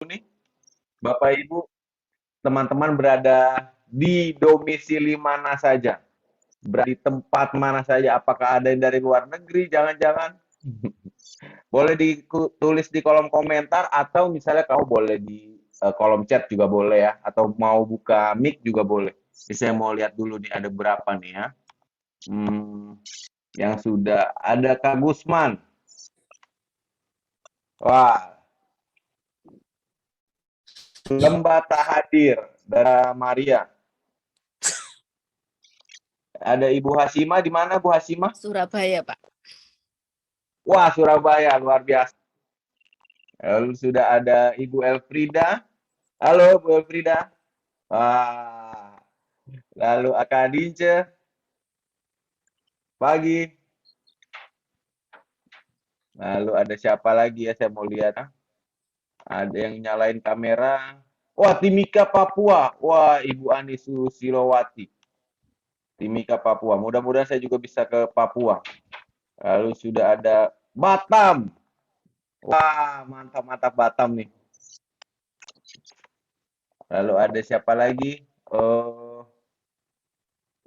nih, Bapak Ibu, teman-teman berada di domisili mana saja, berada di tempat mana saja, apakah ada yang dari luar negeri, jangan-jangan. Boleh ditulis di kolom komentar atau misalnya kamu boleh di kolom chat juga boleh ya, atau mau buka mic juga boleh. Jadi saya mau lihat dulu nih ada berapa nih ya. Hmm, yang sudah ada Kak Gusman. Wah, Lembah tak hadir dari Maria. Ada Ibu Hasima di mana Bu Hasima? Surabaya, Pak. Wah, Surabaya luar biasa. Lalu sudah ada Ibu Elfrida. Halo Bu Elfrida. Wah, lalu Kak Dince. Pagi. Lalu ada siapa lagi ya? Saya mau lihat. Ada yang nyalain kamera. Wah, Timika Papua. Wah, Ibu Ani Susilowati. Timika Papua. Mudah-mudahan saya juga bisa ke Papua. Lalu sudah ada Batam. Wah, mantap-mantap Batam nih. Lalu ada siapa lagi?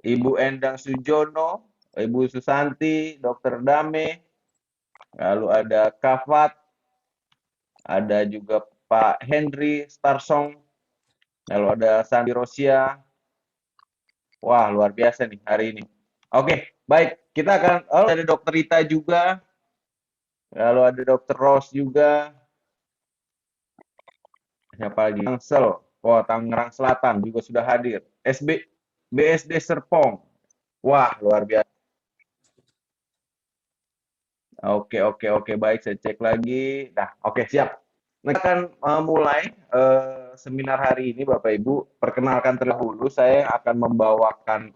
Ibu Endang Sujono, Ibu Susanti, Dokter Dame, lalu ada Kafat, ada juga Pak Henry Starsong, lalu ada Sandi Rosia. Wah, luar biasa nih hari ini. Oke, baik. Kita akan, ada Dokter Rita juga, lalu ada Dokter Rose juga. Siapa lagi? Tangsel, wah Tangerang Selatan juga sudah hadir. BSD Serpong, wah luar biasa. Oke, baik, saya cek lagi. Nah, oke, siap. Nah, kita akan mulai seminar hari ini, Bapak Ibu. Perkenalkan terlebih dahulu, saya akan membawakan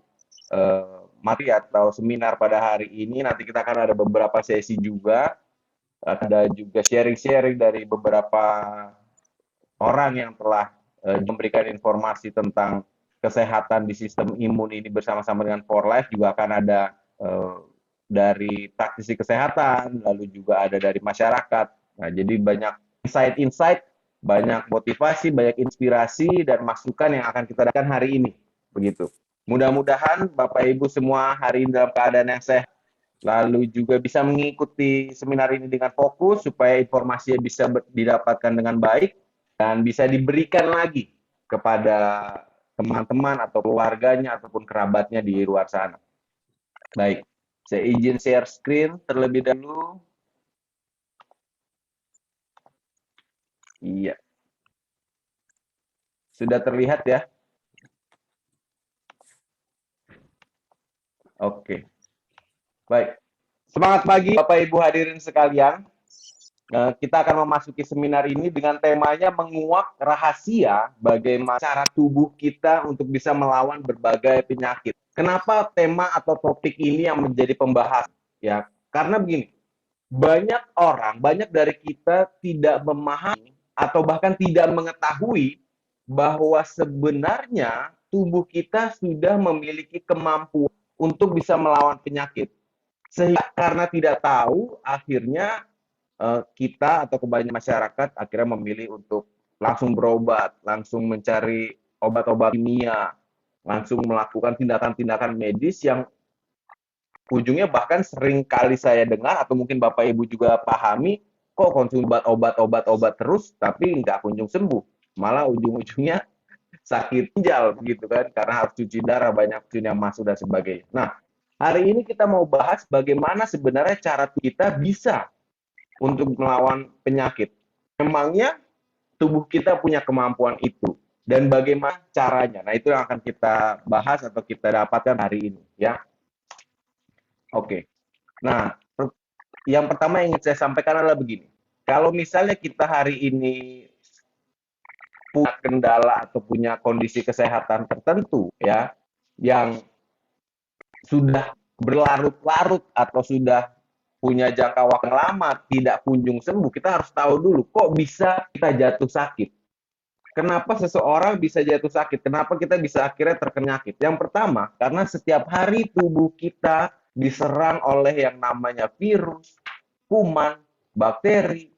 materi atau seminar pada hari ini. Nanti kita akan ada beberapa sesi juga. Ada juga sharing-sharing dari beberapa orang yang telah memberikan informasi tentang kesehatan di sistem imun ini bersama-sama dengan For Life. Juga akan ada dari praktisi kesehatan, lalu juga ada dari masyarakat. Nah, jadi banyak insight-insight, banyak motivasi, banyak inspirasi dan masukan yang akan kita dapatkan hari ini. Begitu. Mudah-mudahan Bapak Ibu semua hari ini dalam keadaan yang sehat, lalu juga bisa mengikuti seminar ini dengan fokus supaya informasinya bisa didapatkan dengan baik dan bisa diberikan lagi kepada teman-teman atau keluarganya ataupun kerabatnya di luar sana. Baik. Saya izin share screen terlebih dahulu. Iya. Sudah terlihat ya? Oke. Baik. Semangat pagi Bapak Ibu hadirin sekalian. Kita akan memasuki seminar ini dengan temanya menguak rahasia bagaimana cara tubuh kita untuk bisa melawan berbagai penyakit. Kenapa tema atau topik ini yang menjadi pembahasan? Ya, karena begini, banyak dari kita tidak memahami atau bahkan tidak mengetahui bahwa sebenarnya tubuh kita sudah memiliki kemampuan untuk bisa melawan penyakit. Sehingga karena tidak tahu, akhirnya kita atau kebanyakan masyarakat akhirnya memilih untuk langsung berobat, langsung mencari obat-obat kimia, langsung melakukan tindakan-tindakan medis yang ujungnya bahkan sering kali saya dengar atau mungkin Bapak Ibu juga pahami, kok konsumsi obat terus tapi nggak kunjung sembuh. Malah ujung-ujungnya sakit ginjal begitu kan, karena harus cuci darah, banyak racun yang masuk dan sebagainya. Nah, hari ini kita mau bahas bagaimana sebenarnya cara kita bisa untuk melawan penyakit. Memangnya tubuh kita punya kemampuan itu dan bagaimana caranya. Nah, itu yang akan kita bahas atau kita dapatkan hari ini ya. Oke. Nah, yang pertama yang ingin saya sampaikan adalah begini. Kalau misalnya kita hari ini punya kendala atau punya kondisi kesehatan tertentu ya yang sudah berlarut-larut atau sudah punya jangka waktu lama tidak kunjung sembuh, kita harus tahu dulu kok bisa kita jatuh sakit. Kenapa seseorang bisa jatuh sakit? Kenapa kita bisa akhirnya terkena penyakit? Yang pertama, karena setiap hari tubuh kita diserang oleh yang namanya virus, kuman, bakteri,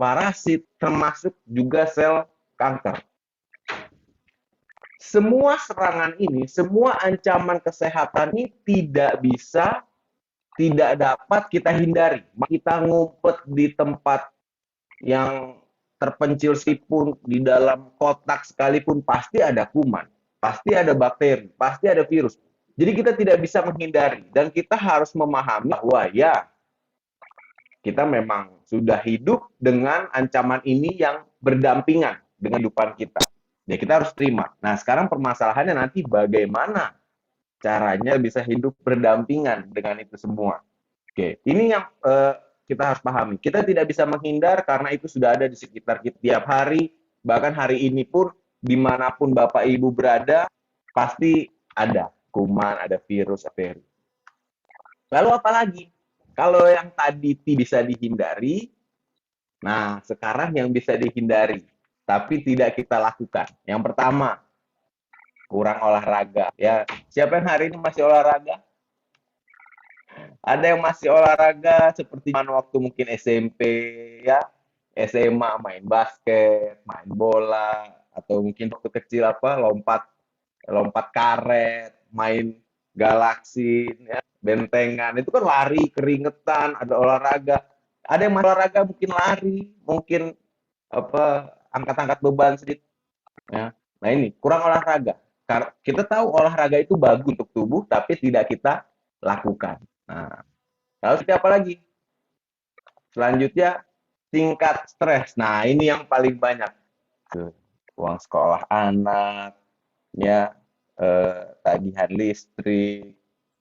parasit, termasuk juga sel kanker. Semua serangan ini, semua ancaman kesehatan ini tidak dapat kita hindari. Kita ngumpet di tempat yang terpencil sekalipun, di dalam kotak sekalipun, pasti ada kuman, pasti ada bakteri, pasti ada virus. Jadi kita tidak bisa menghindari, dan kita harus memahami bahwa ya, kita memang sudah hidup dengan ancaman ini yang berdampingan dengan kehidupan kita. Ya kita harus terima. Nah sekarang permasalahannya nanti bagaimana caranya bisa hidup berdampingan dengan itu semua. Oke, ini yang kita harus pahami. Kita tidak bisa menghindar karena itu sudah ada di sekitar kita tiap hari. Bahkan hari ini pun, dimanapun Bapak Ibu berada, pasti ada kuman, ada virus, bakteri. Lalu apa lagi? Kalau yang tadi bisa dihindari, nah sekarang yang bisa dihindari, tapi tidak kita lakukan. Yang pertama, kurang olahraga. Ya, siapa yang hari ini masih olahraga? Ada yang masih olahraga seperti waktu mungkin SMP, ya, SMA main basket, main bola, atau mungkin waktu kecil lompat lompat karet, main galaksi, ya, bentengan. Itu kan lari, keringetan, ada olahraga. Ada yang olahraga mungkin lari, mungkin angkat-angkat beban sedikit. Ya. Nah ini kurang olahraga. Kita tahu olahraga itu bagus untuk tubuh, tapi tidak kita lakukan. Nah, lalu apa lagi? Selanjutnya tingkat stres. Nah ini yang paling banyak. Uang sekolah anak, ya, tagihan listrik,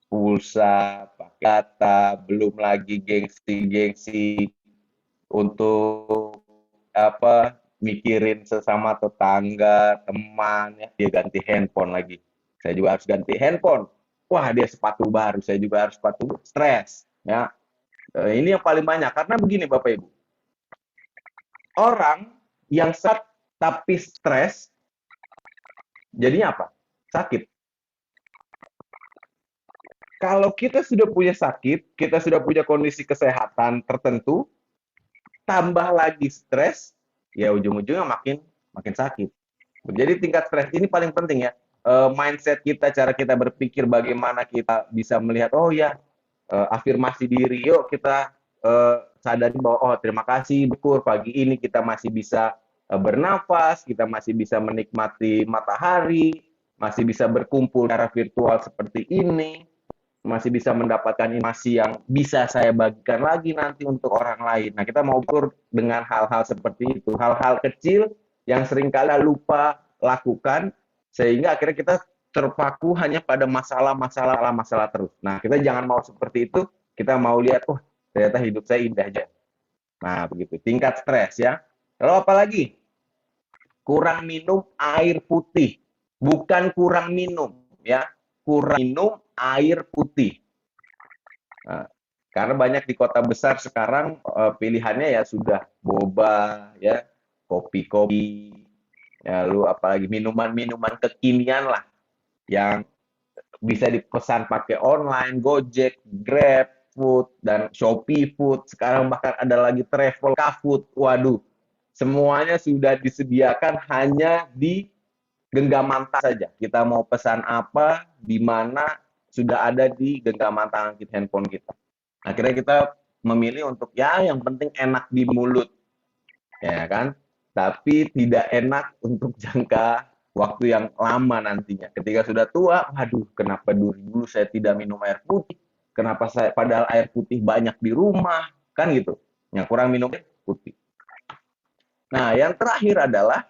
pulsa, pakai data, belum lagi gengsi-gengsi untuk mikirin sesama tetangga, teman, ya, dia ganti handphone lagi. Saya juga harus ganti handphone. Wah, dia sepatu baru, saya juga harus sepatu. Stres, ya. Ini yang paling banyak karena begini Bapak Ibu. Orang yang sehat tapi stres, jadinya apa? Sakit. Kalau kita sudah punya sakit, kita sudah punya kondisi kesehatan tertentu, tambah lagi stres, ya ujung-ujungnya makin sakit. Jadi tingkat stres ini paling penting ya. Mindset kita, cara kita berpikir, bagaimana kita bisa melihat, oh ya, afirmasi diri, yuk kita sadari bahwa oh terima kasih bersyukur pagi ini kita masih bisa bernafas, kita masih bisa menikmati matahari, masih bisa berkumpul secara virtual seperti ini, masih bisa mendapatkan informasi yang bisa saya bagikan lagi nanti untuk orang lain. Nah, kita mau ukur dengan hal-hal seperti itu. Hal-hal kecil yang seringkali lupa lakukan, sehingga akhirnya kita terpaku hanya pada masalah terus. Nah, kita jangan mau seperti itu. Kita mau lihat, oh ternyata hidup saya indah aja. Nah, begitu. Tingkat stres ya. Lalu apa lagi? Kurang minum air putih. Bukan kurang minum ya. Kurang minum air putih. Nah, karena banyak di kota besar sekarang pilihannya ya sudah boba, ya, kopi-kopi, ya, lalu apalagi minuman-minuman kekinian lah yang bisa dipesan pakai online, Gojek, Grab Food, dan Shopee Food. Sekarang bahkan ada lagi Traveloka Food. Waduh, semuanya sudah disediakan hanya di genggaman saja. Kita mau pesan apa, di mana, sudah ada di genggaman tangan kita, handphone kita. Akhirnya kita memilih untuk ya yang penting enak di mulut, ya kan? Tapi tidak enak untuk jangka waktu yang lama nantinya. Ketika sudah tua, aduh, kenapa dulu saya tidak minum air putih? Kenapa padahal air putih banyak di rumah, kan gitu? Yang kurang minum air putih. Nah, yang terakhir adalah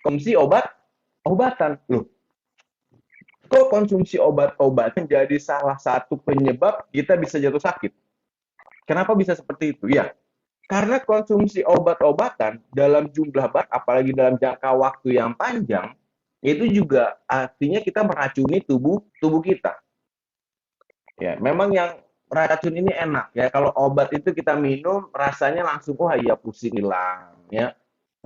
konsumsi obatan. Loh, kok konsumsi obat-obatan jadi salah satu penyebab kita bisa jatuh sakit? Kenapa bisa seperti itu? Ya, karena konsumsi obat-obatan dalam jumlah banyak, apalagi dalam jangka waktu yang panjang, itu juga artinya kita meracuni tubuh kita. Ya, memang yang racun ini enak ya. Kalau obat itu kita minum, rasanya langsung, wah iya, pusing hilang, ya.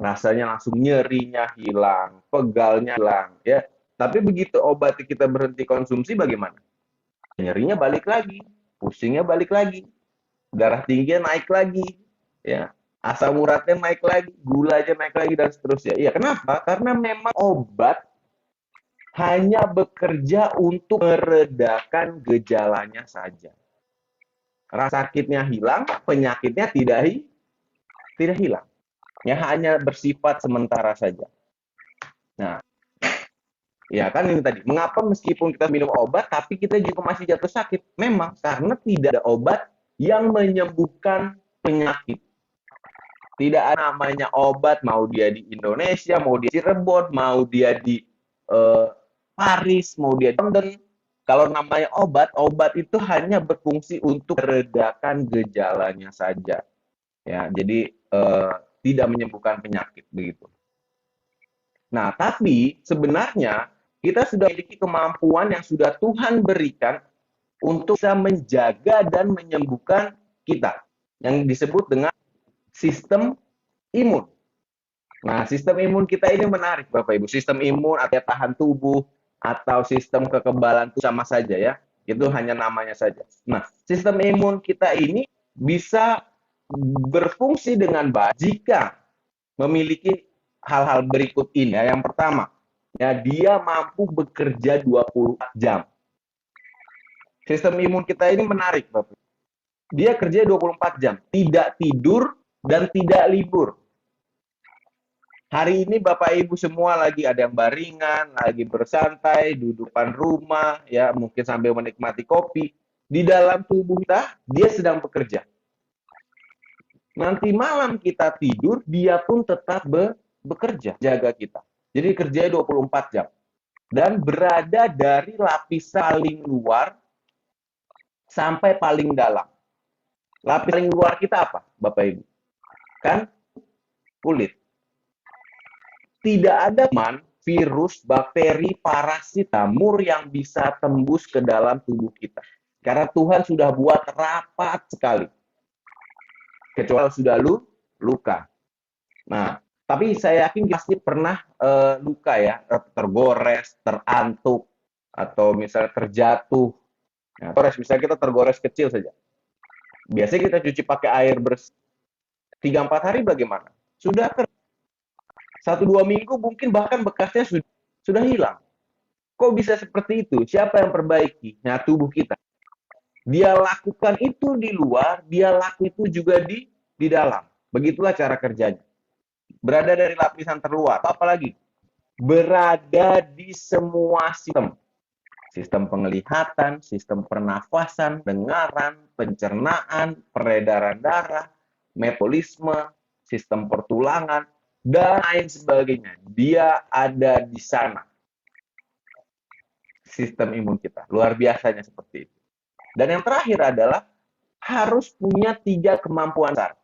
Rasanya langsung, nyerinya hilang, pegalnya hilang, ya. Tapi begitu obat kita berhenti konsumsi, bagaimana? Nyerinya balik lagi, pusingnya balik lagi, darah tingginya naik lagi, ya. Asam uratnya naik lagi, gulanya naik lagi, dan seterusnya. Iya, kenapa? Karena memang obat hanya bekerja untuk meredakan gejalanya saja. Rasa sakitnya hilang, penyakitnya tidak hilang. Ya, hanya bersifat sementara saja. Nah, ya kan ini tadi. Mengapa meskipun kita minum obat, tapi kita juga masih jatuh sakit? Memang karena tidak ada obat yang menyembuhkan penyakit. Tidak ada namanya obat, mau dia di Indonesia, mau dia di Cirebon, mau dia di eh, Paris, mau dia di London. Kalau namanya obat, obat itu hanya berfungsi untuk meredakan gejalanya saja. Ya, jadi tidak menyembuhkan penyakit begitu. Nah, tapi sebenarnya kita sudah memiliki kemampuan yang sudah Tuhan berikan untuk bisa menjaga dan menyembuhkan kita, yang disebut dengan sistem imun. Nah, sistem imun kita ini menarik, Bapak Ibu. Sistem imun atau tahan tubuh atau sistem kekebalan itu sama saja ya. Itu hanya namanya saja. Nah, sistem imun kita ini bisa berfungsi dengan baik jika memiliki hal-hal berikut ini ya. Yang pertama, ya dia mampu bekerja 24 jam. Sistem imun kita ini menarik, Bapak. Dia kerja 24 jam, tidak tidur dan tidak libur. Hari ini Bapak Ibu semua lagi ada yang baringan, lagi bersantai, dudukan rumah, ya mungkin sambil menikmati kopi. Di dalam tubuh kita, dia sedang bekerja. Nanti malam kita tidur, dia pun tetap bekerja, jaga kita. Jadi kerjanya 24 jam. Dan berada dari lapis paling luar sampai paling dalam. Lapis paling luar kita apa, Bapak Ibu? Kan kulit. Tidak ada kuman, virus, bakteri, parasit, jamur yang bisa tembus ke dalam tubuh kita. Karena Tuhan sudah buat rapat sekali. Kecuali sudah luka. Nah, tapi saya yakin pasti pernah luka ya, tergores, terantuk, atau misalnya terjatuh. Nah, misalnya kita tergores kecil saja. Biasanya kita cuci pakai air bersih. 3-4 hari bagaimana? Sudah 1-2 minggu mungkin bahkan bekasnya sudah hilang. Kok bisa seperti itu? Siapa yang perbaiki? Nah, tubuh kita. Dia lakukan itu di luar, dia lakukan itu juga di dalam. Begitulah cara kerjanya. Berada dari lapisan terluar, apalagi berada di semua sistem. Sistem penglihatan, sistem pernafasan, pendengaran, pencernaan, peredaran darah, metabolisme, sistem pertulangan, dan lain sebagainya. Dia ada di sana. Sistem imun kita. Luar biasanya seperti itu. Dan yang terakhir adalah harus punya 3 kemampuan dasar.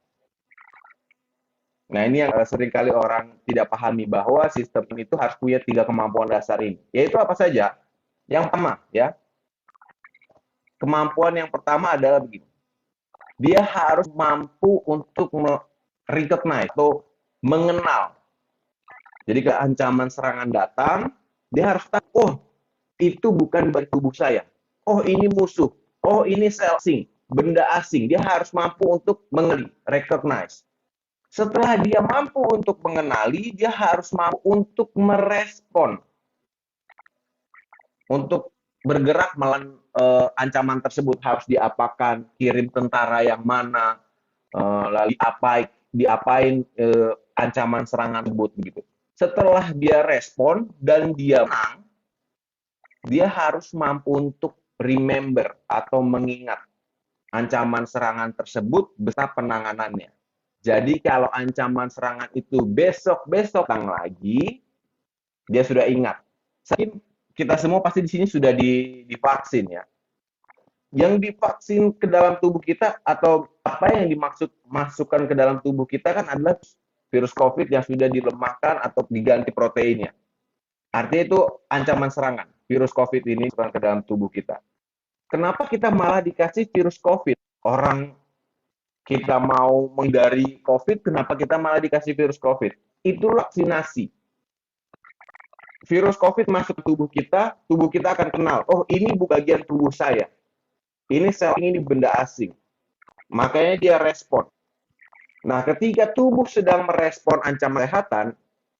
Nah, ini yang seringkali orang tidak pahami bahwa sistem itu harus punya 3 kemampuan dasar ini. Yaitu apa saja? Yang pertama, ya. Kemampuan yang pertama adalah begini. Dia harus mampu untuk recognize atau mengenal. Jadi ke ancaman serangan datang, dia harus tahu, oh itu bukan bagi tubuh saya. Oh ini musuh. Oh ini sel asing, benda asing. Dia harus mampu untuk mengenali, recognize. Setelah dia mampu untuk mengenali, dia harus mampu untuk merespon. Untuk bergerak melawan ancaman tersebut harus diapakan, kirim tentara yang mana, lalu diapain ancaman serangan tersebut begitu. Setelah dia respon dan dia menang, dia harus mampu untuk remember atau mengingat ancaman serangan tersebut beserta penanganannya. Jadi kalau ancaman serangan itu besok-besok datang lagi, dia sudah ingat. Kita semua pasti di sini sudah divaksin ya. Yang divaksin ke dalam tubuh kita atau apa yang masukkan ke dalam tubuh kita kan adalah virus COVID yang sudah dilemahkan atau diganti proteinnya. Artinya itu ancaman serangan. Virus COVID ini masukkan ke dalam tubuh kita. Kenapa kita malah dikasih virus COVID? Orang kita mau menghindari COVID, kenapa kita malah dikasih virus COVID? Itu vaksinasi. Virus COVID masuk ke tubuh kita akan kenal, oh ini bukan bagian tubuh saya. Ini sel ini benda asing. Makanya dia respon. Nah, ketika tubuh sedang merespon ancaman kesehatan,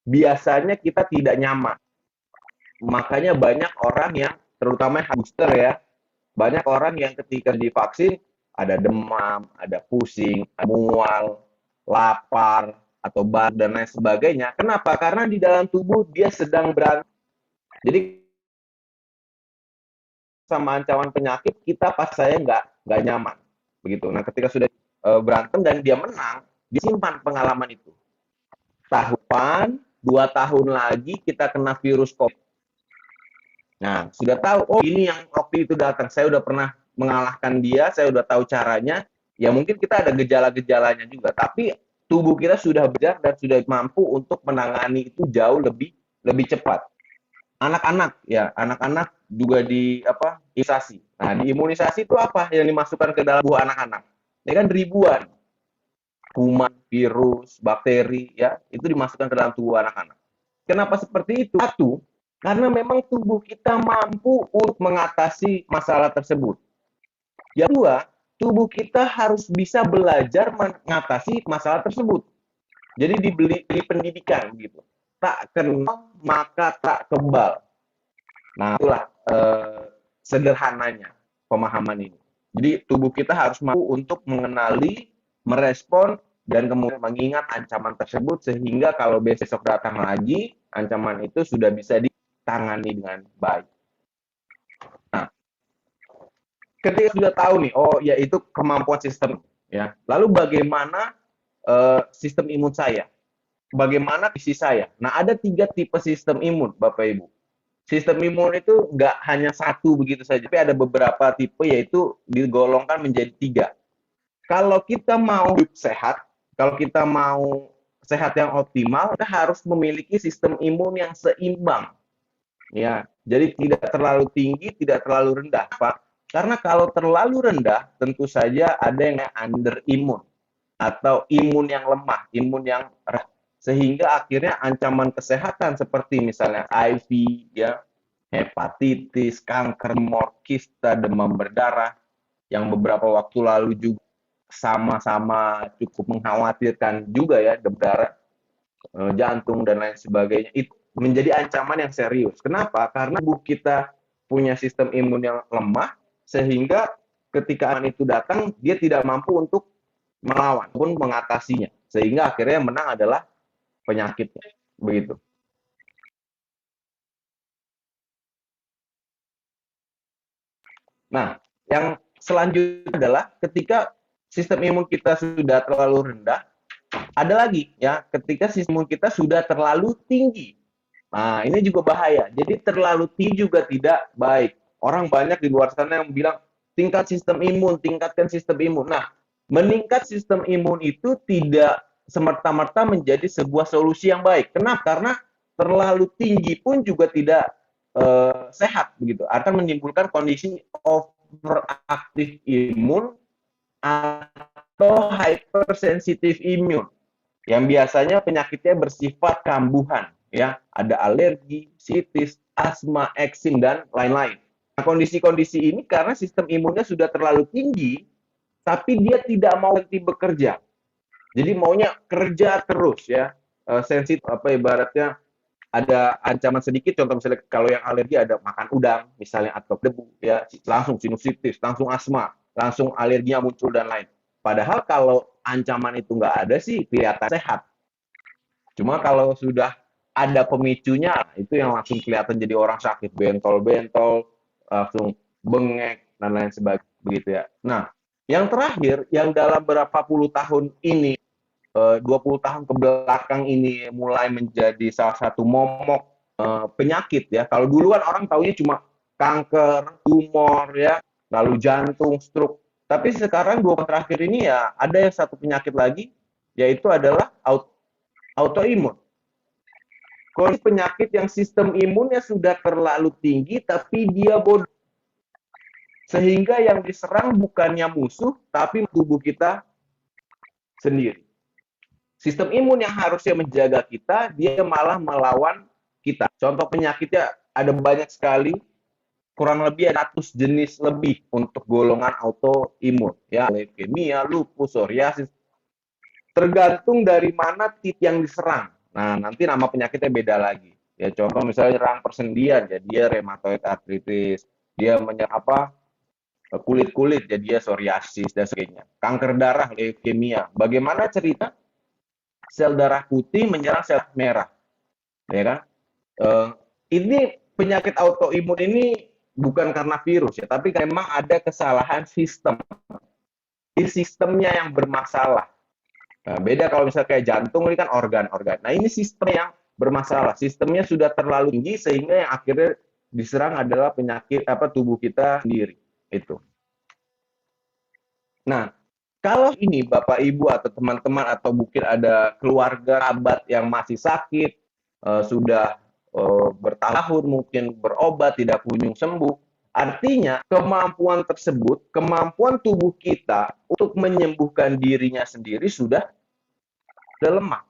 biasanya kita tidak nyaman. Makanya banyak orang yang, terutama yang booster ya, banyak orang yang ketika divaksin ada demam, ada pusing, mual, lapar, atau batuk dan lain sebagainya. Kenapa? Karena di dalam tubuh dia sedang berantem. Jadi sama ancaman penyakit kita pas saya nggak nyaman begitu. Nah ketika sudah berantem dan dia menang, disimpan pengalaman itu. Tahun 2 tahun lagi kita kena virus COVID. Nah sudah tahu, oh ini yang waktu itu datang, saya udah pernah mengalahkan dia, saya udah tahu caranya. Ya mungkin kita ada gejala-gejalanya juga, tapi tubuh kita sudah belajar dan sudah mampu untuk menangani itu jauh lebih lebih cepat. Anak-anak ya, anak-anak juga di apa, imunisasi. Nah, di imunisasi itu apa yang dimasukkan ke dalam tubuh anak-anak? Ya kan ribuan kuman, virus, bakteri ya, itu dimasukkan ke dalam tubuh anak-anak. Kenapa seperti itu? Satu, karena memang tubuh kita mampu untuk mengatasi masalah tersebut. Yang kedua, tubuh kita harus bisa belajar mengatasi masalah tersebut. Jadi di pendidikan gitu. Tak kenal maka tak kebal. Nah, itulah sederhananya pemahaman ini. Jadi tubuh kita harus mampu untuk mengenali, merespon, dan kemudian mengingat ancaman tersebut sehingga kalau besok datang lagi, ancaman itu sudah bisa ditangani dengan baik. Nah, ketika sudah tahu nih, oh ya itu kemampuan sistem, ya. Lalu bagaimana sistem imun saya? Bagaimana visi saya? Nah, ada 3 tipe sistem imun, Bapak Ibu. Sistem imun itu nggak hanya satu begitu saja, tapi ada beberapa tipe yaitu digolongkan menjadi 3. Kalau kita mau hidup sehat, kalau kita mau sehat yang optimal, kita harus memiliki sistem imun yang seimbang. Ya, jadi tidak terlalu tinggi, tidak terlalu rendah, Pak. Karena kalau terlalu rendah, tentu saja ada yang under imun atau imun yang lemah, imun yang rendah. Sehingga akhirnya ancaman kesehatan seperti misalnya HIV, ya, hepatitis, kanker, kista, demam berdarah, yang beberapa waktu lalu juga sama-sama cukup mengkhawatirkan juga ya, demam berdarah, jantung dan lain sebagainya, itu menjadi ancaman yang serius. Kenapa? Karena tubuh kita punya sistem imun yang lemah, sehingga ketika itu datang, dia tidak mampu untuk melawan pun mengatasinya. Sehingga akhirnya yang menang adalah penyakitnya. Begitu. Nah, yang selanjutnya adalah ketika sistem imun kita sudah terlalu rendah, ada lagi ya, ketika sistem imun kita sudah terlalu tinggi. Nah, ini juga bahaya. Jadi terlalu tinggi juga tidak baik. Orang banyak di luar sana yang bilang tingkat sistem imun, tingkatkan sistem imun. Nah, meningkat sistem imun itu tidak semerta-merta menjadi sebuah solusi yang baik. Kenapa? Karena terlalu tinggi pun juga tidak sehat begitu. Akan menimbulkan kondisi overaktif imun atau hypersensitif imun yang biasanya penyakitnya bersifat kambuhan ya, ada alergi, sitis, asma, eksim dan lain-lain. Nah, kondisi-kondisi ini karena sistem imunnya sudah terlalu tinggi tapi dia tidak mau berhenti bekerja. Jadi maunya kerja terus ya. Sensitif apa ibaratnya ada ancaman sedikit, contoh misalnya kalau yang alergi ada makan udang misalnya atau debu ya, langsung sinusitis, langsung asma, langsung alerginya muncul dan lain. Padahal kalau ancaman itu nggak ada sih kelihatan sehat. Cuma kalau sudah ada pemicunya, itu yang langsung kelihatan jadi orang sakit, bentol-bentol, langsung bengek, dan lain sebagainya, begitu ya. Nah, yang terakhir, yang dalam berapa puluh tahun ini, 20 tahun ke belakang ini mulai menjadi salah satu momok penyakit ya. Kalau dulu kan orang taunya cuma kanker, tumor ya, lalu jantung, stroke. Tapi sekarang 2 tahun terakhir ini ya ada yang satu penyakit lagi, yaitu adalah autoimun. Kondisi penyakit yang sistem imunnya sudah terlalu tinggi tapi dia bodoh. Sehingga yang diserang bukannya musuh tapi tubuh kita sendiri. Sistem imun yang harusnya menjaga kita, dia malah melawan kita. Contoh penyakitnya ada banyak sekali, kurang lebih ada 100 jenis lebih untuk golongan autoimun. Ya, leukemia, lupus, psoriasis. tergantung dari mana titik yang diserang. Nah, nanti nama penyakitnya beda lagi. Ya, contoh misalnya nyerang persendian, ya dia rheumatoid arthritis, dia menyerang kulit-kulit, jadi dia psoriasis dan sebagainya. Kanker darah, leukemia. Bagaimana cerita sel darah putih menyerang sel merah, ya kan? Eh, ini penyakit autoimun ini bukan karena virus ya, tapi memang ada kesalahan sistem. Di sistemnya yang bermasalah. Nah, beda kalau misalnya kayak jantung ini kan organ-organ. Nah, ini sistem yang bermasalah. Sistemnya sudah terlalu tinggi sehingga yang akhirnya diserang adalah penyakit tubuh kita sendiri. Itu. Nah, kalau ini Bapak Ibu atau teman-teman atau mungkin ada keluarga kerabat yang masih sakit, sudah bertahun mungkin berobat tidak kunjung sembuh, artinya kemampuan tersebut, kemampuan tubuh kita untuk menyembuhkan dirinya sendiri sudah lemah,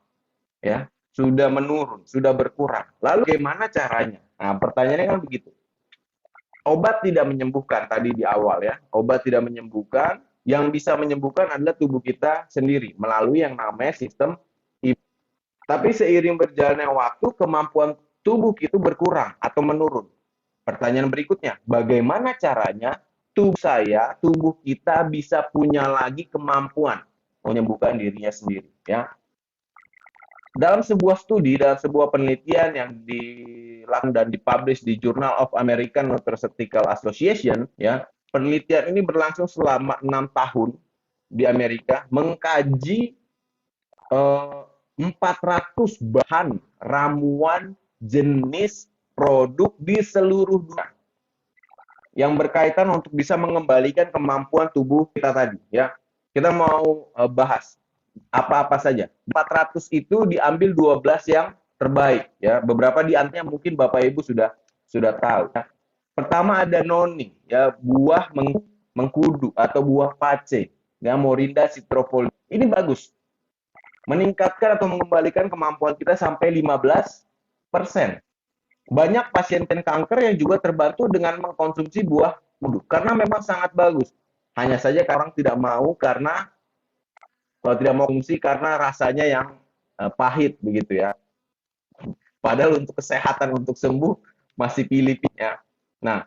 ya, sudah menurun, sudah berkurang. Lalu bagaimana caranya? Nah, pertanyaannya kan begitu. Obat tidak menyembuhkan tadi di awal ya. Obat tidak menyembuhkan, yang bisa menyembuhkan adalah tubuh kita sendiri melalui yang namanya sistem imun. Tapi seiring berjalannya waktu, kemampuan tubuh itu berkurang atau menurun. Pertanyaan berikutnya, bagaimana caranya tubuh kita bisa punya lagi kemampuan menyembuhkan dirinya sendiri, ya? Dalam sebuah studi, dalam sebuah penelitian yang dilakukan dan dipublish di Journal of American Neurosurgical Association, ya, penelitian ini berlangsung selama 6 tahun di Amerika, mengkaji 400 bahan ramuan jenis produk di seluruh dunia yang berkaitan untuk bisa mengembalikan kemampuan tubuh kita tadi, ya. Kita mau bahas apa-apa saja. 400 itu diambil 12 yang terbaik, ya. Beberapa di antaranya mungkin Bapak Ibu sudah tahu, ya. Pertama ada noni, ya, buah mengkudu atau buah pace, ya, Morinda citrofolia. Ini bagus. Meningkatkan atau mengembalikan kemampuan kita sampai 15%. Banyak pasien kanker yang juga terbantu dengan mengkonsumsi buah kudu karena memang sangat bagus. Hanya saja orang tidak mau karena kalau tidak mau konsumsi karena rasanya yang pahit begitu ya. Padahal untuk kesehatan untuk sembuh masih pilih-pilih ya. Nah,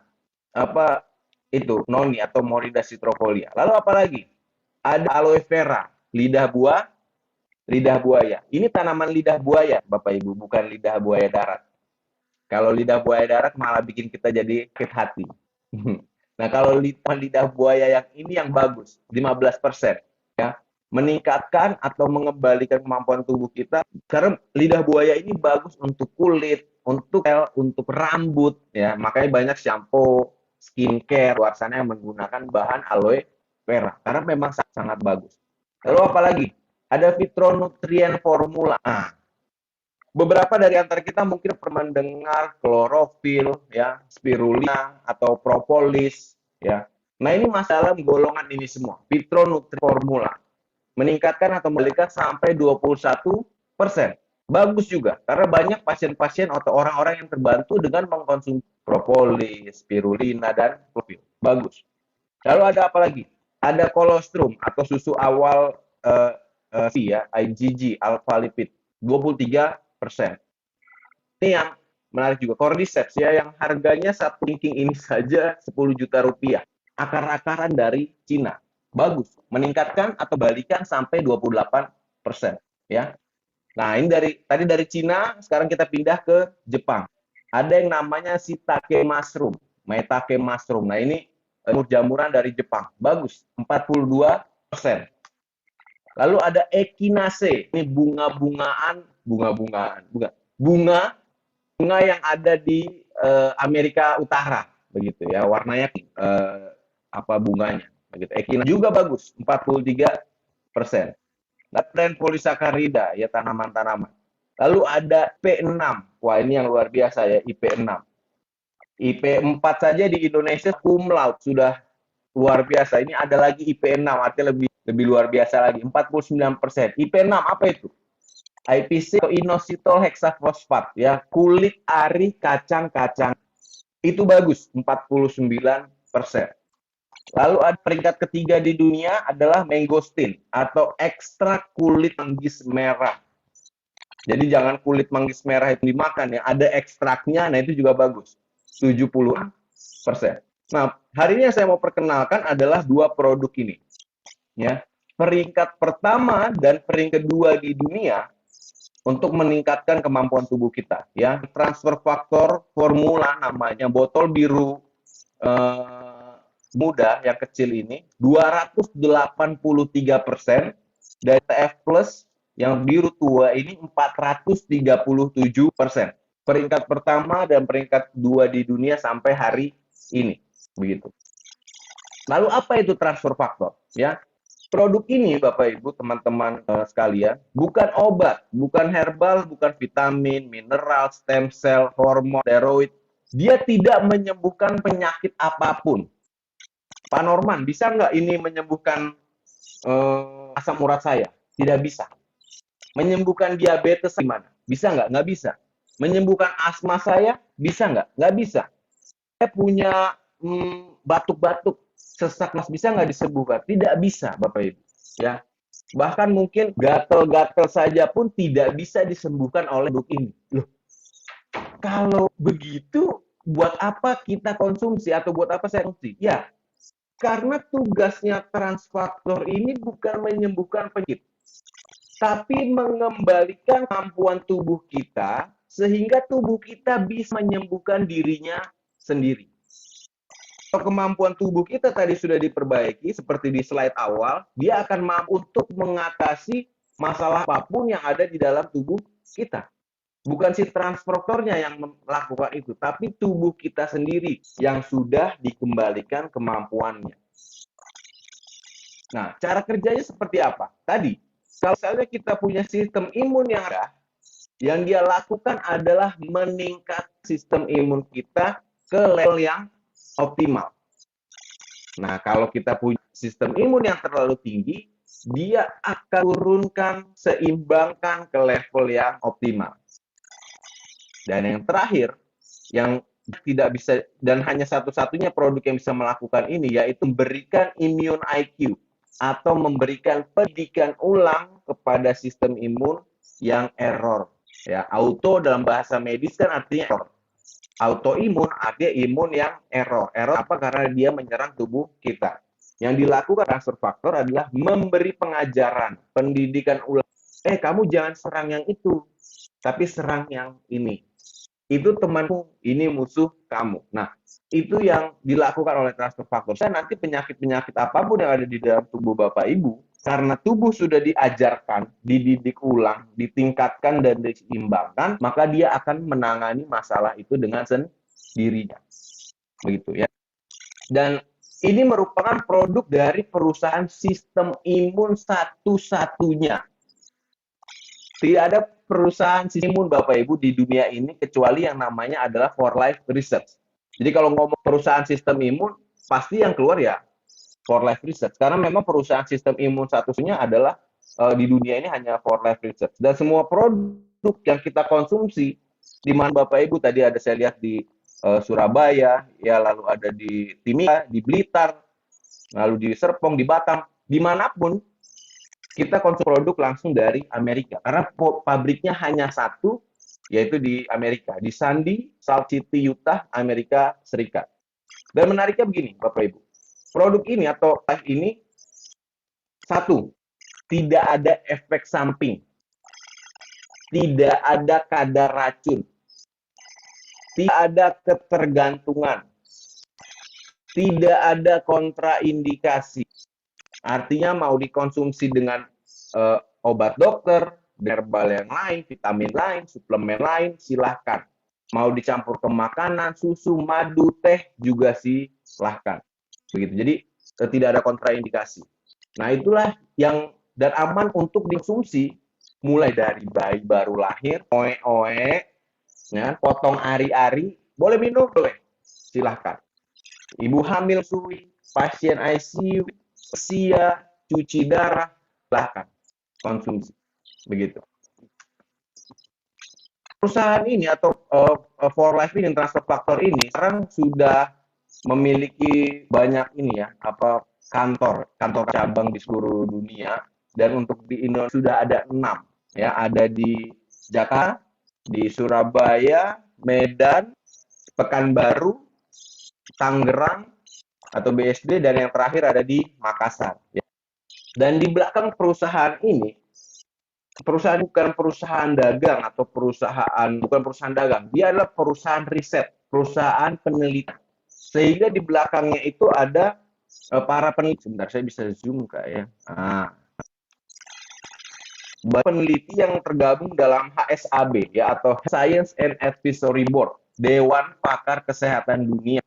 apa itu noni atau Morinda citrofolia. Lalu apa lagi? Ada aloe vera, lidah buaya. Ini tanaman lidah buaya, Bapak Ibu, bukan lidah buaya darat. Kalau lidah buaya darat malah bikin kita jadi sakit hati. Nah, kalau lidah buaya yang ini yang bagus, 15%, ya. Meningkatkan atau mengembalikan kemampuan tubuh kita karena lidah buaya ini bagus untuk kulit, untuk rambut ya. Makanya banyak shampoo, skincare luar sana yang menggunakan bahan aloe vera karena memang sangat bagus. Lalu apa lagi? Ada fitronutrien formula. Nah, beberapa dari antara kita mungkin pernah mendengar klorofil, ya, spirulina atau propolis, ya. Nah, ini masalah golongan ini semua. Fitronutrien formula meningkatkan atau memberikan sampai 21%. Bagus juga, karena banyak pasien-pasien atau orang-orang yang terbantu dengan mengkonsumsi propolis, spirulina, dan klorofil. Bagus. Lalu ada apa lagi? Ada kolostrum atau susu awal ya, IgG, alpha lipid, 23%. Ini yang menarik juga, cordyceps ya, yang harganya satu ringking ini saja 10 juta rupiah. Akar-akaran dari Cina. Bagus, meningkatkan atau balikan sampai 28%. Ya. Nah, ini tadi dari Cina, sekarang kita pindah ke Jepang. Ada yang namanya shiitake mushroom, maitake mushroom. Nah, ini jamur-jamuran dari Jepang. Bagus, 42%. Lalu ada echinacea, ini bunga yang ada di Amerika Utara, begitu ya, warnanya bunganya, begitu. Echinacea juga bagus, 43%. Nah, tren polisakarida ya, tanaman-tanaman. Lalu ada IP6, wah ini yang luar biasa ya, IP6. IP4 saja di Indonesia cum laude sudah luar biasa. Ini ada lagi IP6, artinya lebih luar biasa lagi, 49%. IP6 apa itu? IPC atau inositol heksafosfat ya, kulit ari kacang-kacang. Itu bagus, 49%. Lalu ada peringkat ketiga di dunia adalah mangosteen atau ekstrak kulit manggis merah. Jadi jangan kulit manggis merah itu dimakan ya, ada ekstraknya, nah itu juga bagus. 70%. Nah, hari ini yang saya mau perkenalkan adalah dua produk ini. Ya. Peringkat pertama dan peringkat kedua di dunia untuk meningkatkan kemampuan tubuh kita. Ya, transfer faktor formula namanya botol biru muda yang kecil ini 283% dan TF Plus yang biru tua ini 437%. Peringkat pertama dan peringkat dua di dunia sampai hari ini. Begitu. Lalu apa itu transfer faktor? Ya, produk ini Bapak Ibu teman-teman sekalian bukan obat, bukan herbal, bukan vitamin, mineral, stem cell, hormon, steroid. Dia tidak menyembuhkan penyakit apapun. Pak Norman, bisa nggak ini menyembuhkan asam urat saya? Tidak bisa. Menyembuhkan diabetes gimana? Bisa nggak? Nggak bisa. Menyembuhkan asma saya? Bisa nggak? Nggak bisa. Saya punya batuk-batuk, sesak nas, bisa nggak disembuhkan? Tidak bisa, Bapak Ibu. Ya, bahkan mungkin gatel-gatel saja pun tidak bisa disembuhkan oleh produk ini. Loh, kalau begitu, buat apa kita konsumsi atau buat apa saya konsumsi? Ya, karena tugasnya transfaktor ini bukan menyembuhkan penyakit, tapi mengembalikan kemampuan tubuh kita sehingga tubuh kita bisa menyembuhkan dirinya sendiri. Kalau kemampuan tubuh kita tadi sudah diperbaiki seperti di slide awal, dia akan mampu untuk mengatasi masalah apapun yang ada di dalam tubuh kita. Bukan si transfaktornya yang melakukan itu, tapi tubuh kita sendiri yang sudah dikembalikan kemampuannya. Nah, cara kerjanya seperti apa? Tadi, kalau misalnya kita punya sistem imun yang rendah, yang dia lakukan adalah meningkat sistem imun kita ke level yang optimal. Nah, kalau kita punya sistem imun yang terlalu tinggi, dia akan turunkan, seimbangkan ke level yang optimal. Dan yang terakhir, yang tidak bisa dan hanya satu-satunya produk yang bisa melakukan ini yaitu memberikan immune IQ atau memberikan pendidikan ulang kepada sistem imun yang error. Ya, auto dalam bahasa medis kan artinya error. Autoimun artinya imun yang error. Error apa? Karena dia menyerang tubuh kita. Yang dilakukan transfer faktor adalah memberi pengajaran, pendidikan ulang. Kamu jangan serang yang itu, tapi serang yang ini. Itu temanmu, ini musuh kamu. Nah, itu yang dilakukan oleh transfer faktor. Saya nanti penyakit-penyakit apapun yang ada di dalam tubuh Bapak Ibu, karena tubuh sudah diajarkan, dididik ulang, ditingkatkan dan diseimbangkan, maka dia akan menangani masalah itu dengan sendirinya. Begitu ya. Dan ini merupakan produk dari perusahaan sistem imun satu-satunya. Tidak ada perusahaan sistem imun Bapak Ibu di dunia ini kecuali yang namanya adalah For Life Research. Jadi kalau ngomong perusahaan sistem imun, pasti yang keluar ya For Life Research. Karena memang perusahaan sistem imun satu-satunya adalah di dunia ini hanya For Life Research. Dan semua produk yang kita konsumsi, di mana Bapak Ibu tadi ada saya lihat di Surabaya, ya lalu ada di Timika, di Blitar, lalu di Serpong, di Batam, dimanapun, kita konsumsi produk langsung dari Amerika. Karena pabriknya hanya satu, yaitu di Amerika. Di Sandy, Salt City, Utah, Amerika Serikat. Dan menariknya begini, Bapak Ibu. Produk ini atau life ini, satu, tidak ada efek samping. Tidak ada kadar racun. Tidak ada ketergantungan. Tidak ada kontraindikasi. Artinya mau dikonsumsi dengan obat dokter, herbal yang lain, vitamin lain, suplemen lain, silahkan. Mau dicampur ke makanan, susu, madu, teh, juga silahkan. Begitu. Jadi tidak ada kontraindikasi. Nah itulah yang dan aman untuk dikonsumsi mulai dari bayi baru lahir, oe-oe, ya, potong ari-ari, boleh minum, boleh, silahkan. Ibu hamil sui, pasien ICU, usia, cuci darah, silahkan konsumsi. Begitu. Perusahaan ini atau For Life ini, transfer faktor ini sekarang sudah memiliki banyak ini ya, kantor cabang di seluruh dunia, dan untuk di Indonesia sudah ada 6 ya, ada di Jakarta, di Surabaya, Medan, Pekanbaru, Tangerang atau BSD, dan yang terakhir ada di Makassar ya. Dan di belakang perusahaan ini, perusahaan bukan perusahaan dagang atau bukan perusahaan dagang, dia adalah perusahaan riset, perusahaan penelitian. Sehingga di belakangnya itu ada para peneliti. Sebentar, saya bisa zoom kak ya. Peneliti yang tergabung dalam HSAB ya, atau Science and Advisory Board, Dewan Pakar Kesehatan Dunia,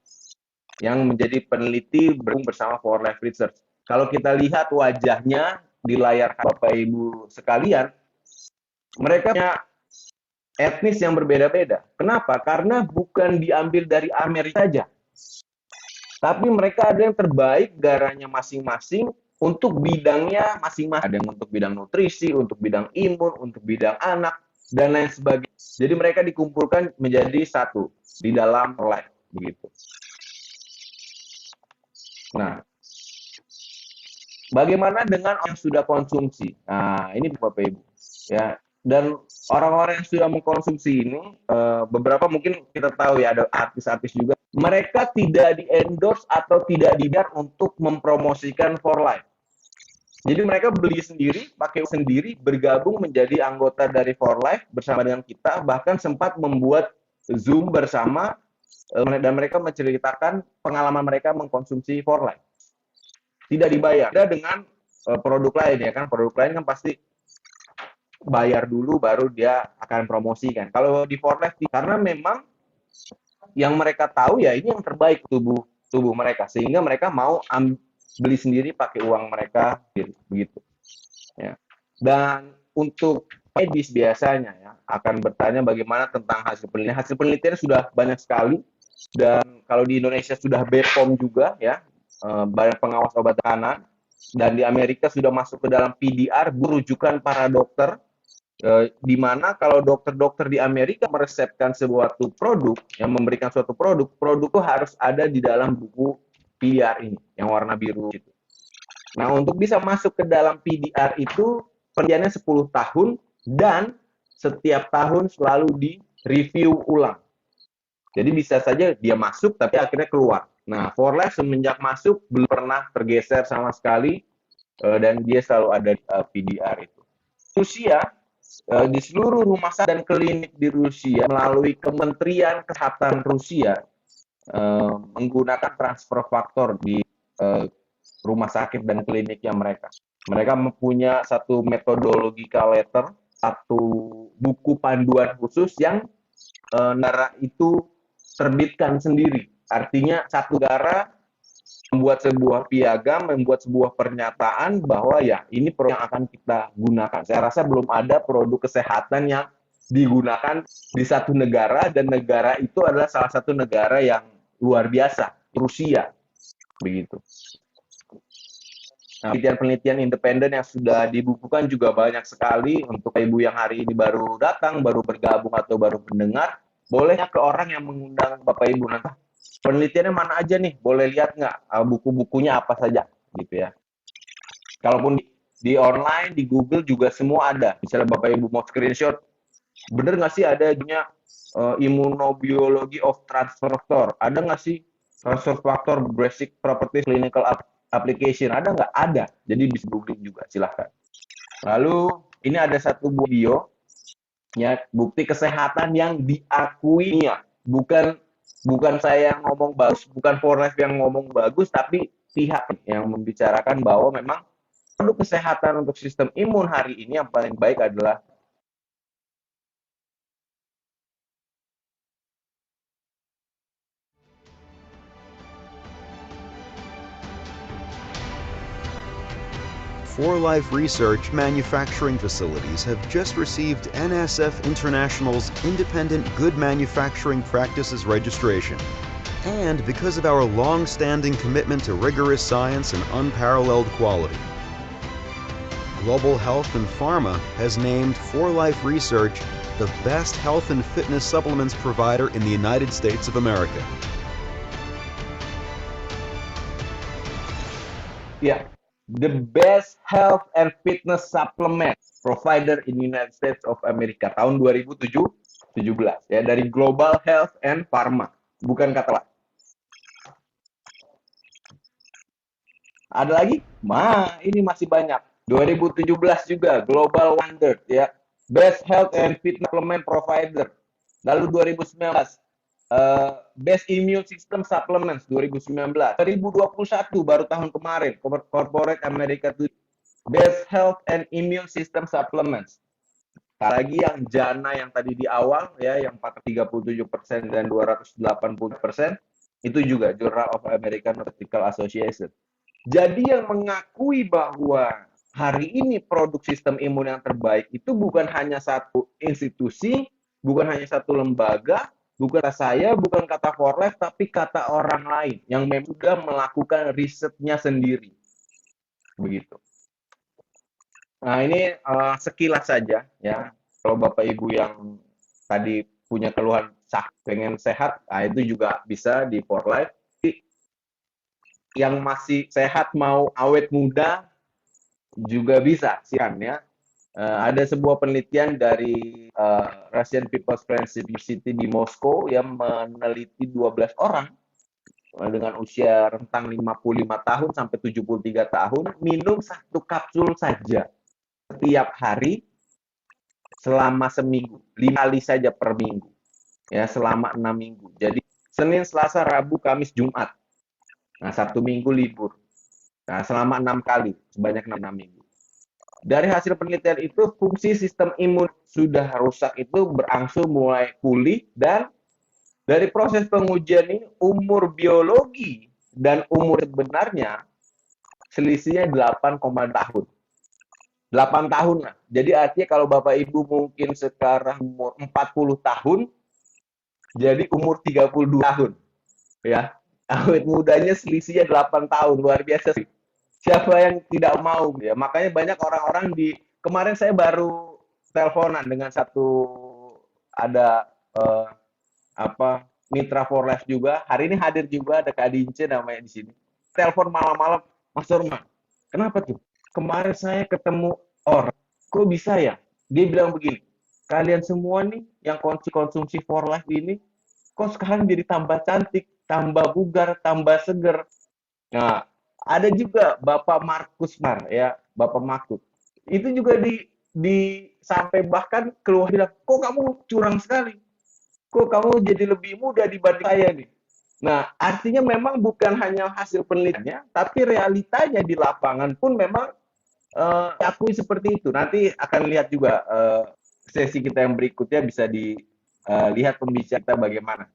yang menjadi peneliti bersama For Life Research. Kalau kita lihat wajahnya di layar Bapak Ibu sekalian, mereka punya etnis yang berbeda-beda. Kenapa? Karena bukan diambil dari Amerika saja, tapi mereka ada yang terbaik negaranya masing-masing untuk bidangnya masing-masing. Ada yang untuk bidang nutrisi, untuk bidang imun, untuk bidang anak, dan lain sebagainya. Jadi mereka dikumpulkan menjadi satu di dalam life, begitu. Nah, bagaimana dengan orang yang sudah konsumsi? Nah, ini Bapak Ibu ya. Dan orang-orang yang sudah mengkonsumsi ini, beberapa mungkin kita tahu ya, ada artis-artis juga. Mereka tidak di-endorse atau tidak dibayar untuk mempromosikan For Life. Jadi mereka beli sendiri, pakai sendiri, bergabung menjadi anggota dari For Life bersama dengan kita, bahkan sempat membuat Zoom bersama, dan mereka menceritakan pengalaman mereka mengkonsumsi For Life. Tidak dibayar. Beda dengan produk lain ya kan, produk lain kan pasti bayar dulu baru dia akan promosikan. Kalau di For Life, karena memang yang mereka tahu ya ini yang terbaik tubuh mereka, sehingga mereka mau beli sendiri pakai uang mereka begitu ya. Dan untuk medis biasanya ya akan bertanya bagaimana tentang hasil penelitian. Hasil penelitian sudah banyak sekali, dan kalau di Indonesia sudah BPOM juga ya, Badan Pengawas Obat Makanan, dan di Amerika sudah masuk ke dalam PDR, rujukan para dokter, di mana kalau dokter-dokter di Amerika meresepkan sebuah produk, yang memberikan suatu produk itu harus ada di dalam buku PDR ini, yang warna biru itu. Nah, untuk bisa masuk ke dalam PDR itu, penelitiannya 10 tahun, dan setiap tahun selalu di-review ulang. Jadi bisa saja dia masuk, tapi akhirnya keluar. Nah, For Life semenjak masuk, belum pernah tergeser sama sekali, dan dia selalu ada di PDR itu. Rusia, di seluruh rumah sakit dan klinik di Rusia, melalui Kementerian Kesehatan Rusia, menggunakan transfer faktor di rumah sakit dan kliniknya mereka. Mereka mempunyai satu metodological letter, satu buku panduan khusus yang negara itu terbitkan sendiri. Artinya satu negara membuat sebuah piagam, membuat sebuah pernyataan bahwa ya ini produk yang akan kita gunakan. Saya rasa belum ada produk kesehatan yang digunakan di satu negara, dan negara itu adalah salah satu negara yang luar biasa, Rusia, begitu. Nah, penelitian independen yang sudah dibukukan juga banyak sekali. Untuk ibu yang hari ini baru datang, baru bergabung atau baru mendengar, bolehnya ke orang yang mengundang Bapak Ibu nanti. Penelitiannya mana aja nih? Boleh lihat nggak? Buku-bukunya apa saja, gitu ya. Kalaupun di online, di Google juga semua ada. Misalnya Bapak Ibu mau screenshot, bener nggak sih ada immunobiology of transfer factor? Ada nggak sih transfer factor basic properties clinical application? Ada nggak? Ada. Jadi bisa googling juga, silahkan. Lalu ini ada satu video ya, bukti kesehatan yang diakui ya. Bukan saya yang ngomong bagus, bukan For Life yang ngomong bagus, tapi pihak yang membicarakan bahwa memang produk kesehatan untuk sistem imun hari ini yang paling baik adalah For Life Research manufacturing facilities have just received NSF International's Independent Good Manufacturing Practices registration. And because of our long-standing commitment to rigorous science and unparalleled quality, Global Health and Pharma has named For Life Research the best health and fitness supplements provider in the United States of America. Ya, the best health and fitness supplement provider in United States of America tahun 2017 ya, dari Global Health and Pharma, bukan kata lain. Ada lagi? Ini masih banyak. 2017 juga Global Wonder ya, Best Health and Fitness Supplement Provider. Lalu 2019 Best Immune System Supplements 2019. 2021 baru tahun kemarin Corporate America to Best Health and Immune System Supplements. Lagi yang Jana yang tadi di awal ya, yang 437% dan 280%, itu juga Journal of American Medical Association. Jadi yang mengakui bahwa hari ini produk sistem imun yang terbaik itu bukan hanya satu institusi, bukan hanya satu lembaga, bukan kata saya, bukan kata Forlife, tapi kata orang lain yang sudah melakukan risetnya sendiri. Begitu. Nah, ini sekilas saja ya. Kalau Bapak Ibu yang tadi punya keluhan pengen sehat, nah itu juga bisa di Forlife. Yang masih sehat mau awet muda juga bisa, silakan ya. Ada sebuah penelitian dari Russian People's Friendship University di Moskow yang meneliti 12 orang dengan usia rentang 55 tahun sampai 73 tahun, minum 1 kapsul saja setiap hari selama seminggu, 5 kali saja per minggu, ya selama 6 minggu. Jadi Senin, Selasa, Rabu, Kamis, Jumat. Nah, Sabtu Minggu libur. Nah, selama 6 kali, sebanyak 6 minggu. Dari hasil penelitian itu, fungsi sistem imun sudah rusak itu berangsur mulai pulih, dan dari proses pengujian ini, umur biologi dan umur sebenarnya selisihnya 8, tahun. 8 tahun lah. Jadi artinya kalau Bapak Ibu mungkin sekarang umur 40 tahun, jadi umur 32 tahun. Ya, awet mudanya selisihnya 8 tahun, luar biasa sih. Siapa yang tidak mau ya? Makanya banyak orang-orang kemarin saya baru teleponan dengan satu ada mitra Forlife juga. Hari ini hadir juga ada Kak Dince namanya di sini. Telepon malam-malam, Mas Norman. Kenapa tuh? Kemarin saya ketemu orang, kok bisa ya? Dia bilang begini, kalian semua nih yang konsumsi Forlife ini, kok sekarang jadi tambah cantik, tambah bugar, tambah seger. Nah, ada juga Bapak Markus Mar ya, Bapak Makut. Itu juga sampai bahkan keluar bilang, kok kamu curang sekali. Kok kamu jadi lebih muda dibanding saya nih. Nah, artinya memang bukan hanya hasil penelitiannya, tapi realitanya di lapangan pun memang diakui seperti itu. Nanti akan lihat juga sesi kita yang berikutnya bisa dilihat pembicara kita bagaimana.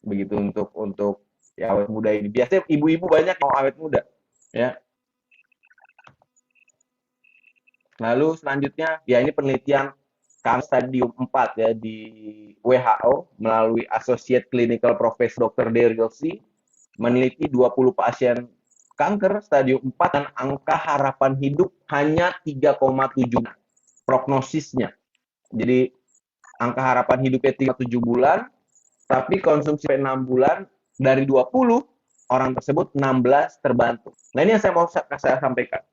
Begitu untuk ya awet muda ini. Biasanya ibu-ibu banyak yang mau awet muda. Ya. Lalu selanjutnya, ya ini penelitian stadium 4 ya di WHO melalui Associate Clinical Professor Dr. Daryl C. meneliti 20 pasien kanker stadium 4 dan angka harapan hidup hanya 3,7 prognosisnya. Jadi angka harapan hidupnya 37 bulan, tapi konsumsi 6 bulan dari 20 orang tersebut 16 terbantu. Nah, ini yang saya sampaikan.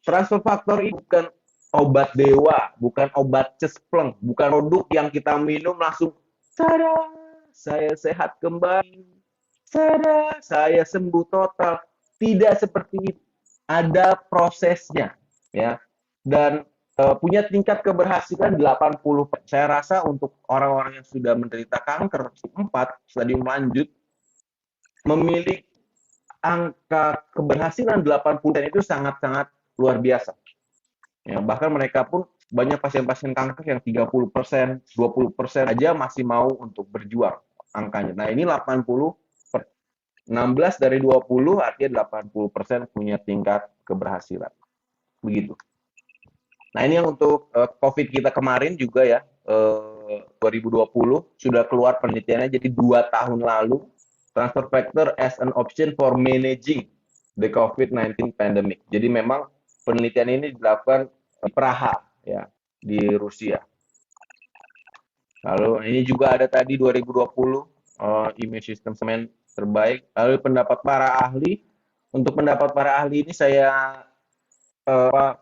Transfer faktor ini bukan obat dewa, bukan obat cespleng, bukan produk yang kita minum langsung, tada, saya sehat kembali, tada, saya sembuh total. Tidak seperti itu. Ada prosesnya, ya. Dan punya tingkat keberhasilan 80%. Saya rasa untuk orang-orang yang sudah menderita kanker 4 stadium lanjut, memiliki angka keberhasilan 80% itu sangat-sangat luar biasa. Ya, bahkan mereka pun banyak pasien-pasien kanker yang 30%, 20% aja masih mau untuk berjuang angkanya. Nah, ini 16 dari 20 artinya 80% punya tingkat keberhasilan. Begitu. Nah, ini yang untuk COVID kita kemarin juga ya, 2020 sudah keluar penelitiannya, jadi 2 tahun lalu, transfer factor as an option for managing the COVID-19 pandemic. Jadi memang penelitian ini dilakukan di Praha ya, di Rusia. Lalu ini juga ada tadi 2020 immune system semen terbaik. Lalu pendapat para ahli untuk pendapat para ahli ini saya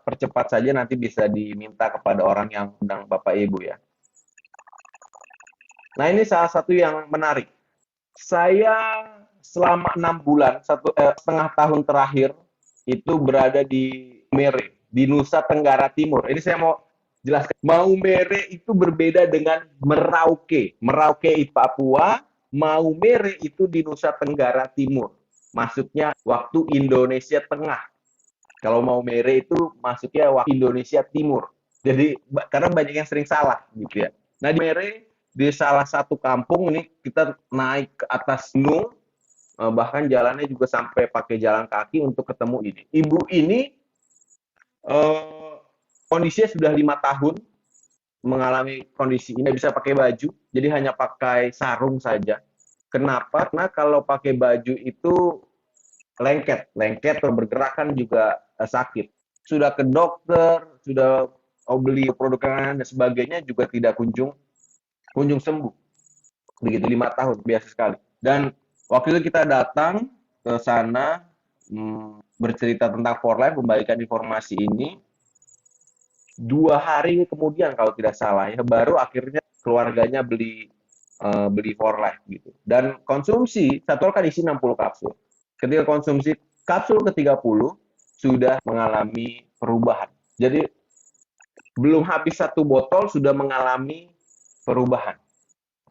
percepat saja, nanti bisa diminta kepada orang yang undang Bapak Ibu ya. Nah, ini salah satu yang menarik. Saya selama 6 bulan, setengah tahun terakhir itu berada di Maumere, di Nusa Tenggara Timur. Ini saya mau jelaskan. Maumere itu berbeda dengan Merauke. Merauke itu Papua, Maumere itu di Nusa Tenggara Timur. Masuknya waktu Indonesia Tengah. Kalau Maumere itu masuknya waktu Indonesia Timur. Jadi karena banyak yang sering salah gitu ya. Nah, di Maumere, di salah satu kampung ini kita naik ke atas gunung, bahkan jalannya juga sampai pakai jalan kaki untuk ketemu ini. Ibu ini kondisinya sudah 5 tahun mengalami kondisi ini, bisa pakai baju, jadi hanya pakai sarung saja. Kenapa? Karena kalau pakai baju itu lengket bergerakan juga sakit. Sudah ke dokter, sudah beli produk dan sebagainya juga tidak kunjung sembuh. Begitu 5 tahun, biasa sekali. Dan waktu itu kita datang ke sana, bercerita tentang For Life, membagikan informasi ini. 2 hari kemudian kalau tidak salah ya, baru akhirnya keluarganya beli For Life gitu. Dan konsumsi satu kan isi 60 kapsul. Ketika konsumsi kapsul ke-30 sudah mengalami perubahan. Jadi belum habis 1 botol sudah mengalami perubahan.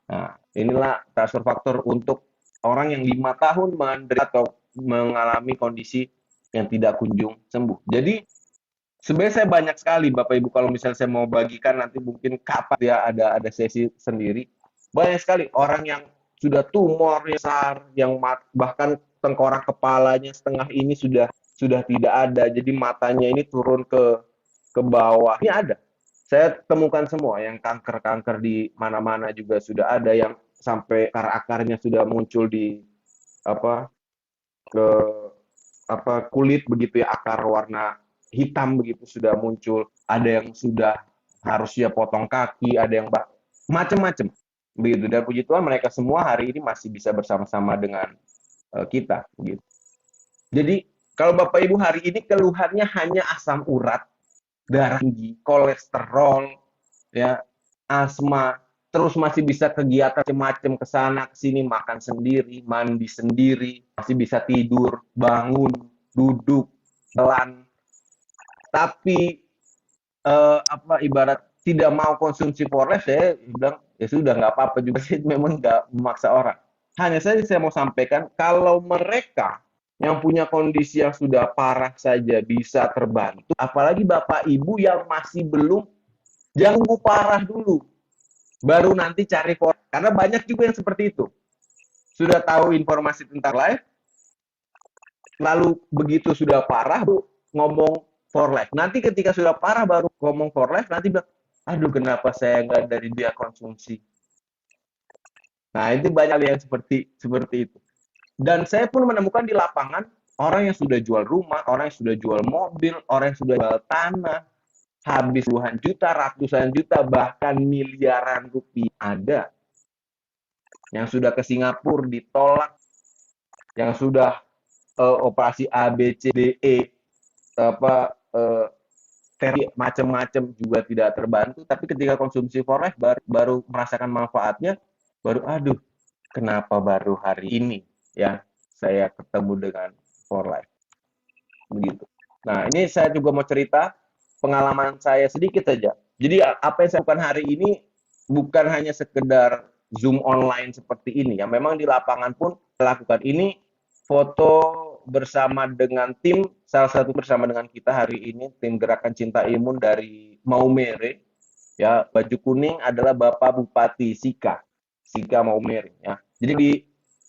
Nah, inilah transfer faktor untuk orang yang 5 tahun menderita atau mengalami kondisi yang tidak kunjung sembuh. Jadi sebenarnya saya banyak sekali Bapak Ibu, kalau misalnya saya mau bagikan nanti mungkin kapan ya ada sesi sendiri. Banyak sekali orang yang sudah tumor besar, yang bahkan tengkorak kepalanya setengah ini sudah tidak ada. Jadi matanya ini turun ke bawah. Ini ada. Saya temukan semua, yang kanker di mana-mana juga sudah ada, yang sampai akar-akarnya sudah muncul di kulit begitu ya, akar warna hitam begitu sudah muncul. Ada yang sudah harusnya potong kaki, ada yang macam-macam begitu. Dan puji Tuhan mereka semua hari ini masih bisa bersama-sama dengan kita gitu. Jadi kalau Bapak Ibu hari ini keluhannya hanya asam urat, darah tinggi, kolesterol, ya, asma, terus masih bisa kegiatan macam-macam, ke sana ke sini, makan sendiri, mandi sendiri, masih bisa tidur, bangun, duduk, pelan. Tapi ibarat tidak mau konsumsi For Life, saya bilang ya sudah, nggak apa-apa juga sih, memang nggak memaksa orang. Hanya saja saya mau sampaikan, kalau mereka yang punya kondisi yang sudah parah saja bisa terbantu, apalagi Bapak Ibu yang masih belum, jangan tunggu parah dulu, baru nanti cari For Life. Karena banyak juga yang seperti itu. Sudah tahu informasi tentang life, lalu begitu sudah parah, ngomong For Life. Nanti ketika sudah parah baru ngomong For Life, nanti bilang, aduh kenapa saya nggak dari dia konsumsi. Nah, itu banyak yang seperti itu. Dan saya pun menemukan di lapangan orang yang sudah jual rumah, orang yang sudah jual mobil, orang yang sudah jual tanah, habis puluhan juta, ratusan juta, bahkan miliaran rupiah ada. Yang sudah ke Singapura ditolak, yang sudah operasi A, B, C, D, E, macam-macam juga tidak terbantu. Tapi ketika konsumsi For Life baru merasakan manfaatnya, baru aduh, kenapa baru hari ini ya saya ketemu dengan For Life begitu. Nah, ini saya juga mau cerita pengalaman saya sedikit saja. Jadi apa yang saya lakukan hari ini bukan hanya sekedar Zoom online seperti ini ya, memang di lapangan pun lakukan ini. Foto bersama dengan tim, salah satu bersama dengan kita hari ini, tim Gerakan Cinta Imun dari Maumere ya. Baju kuning adalah Bapak Bupati Sika Maumere ya. Jadi di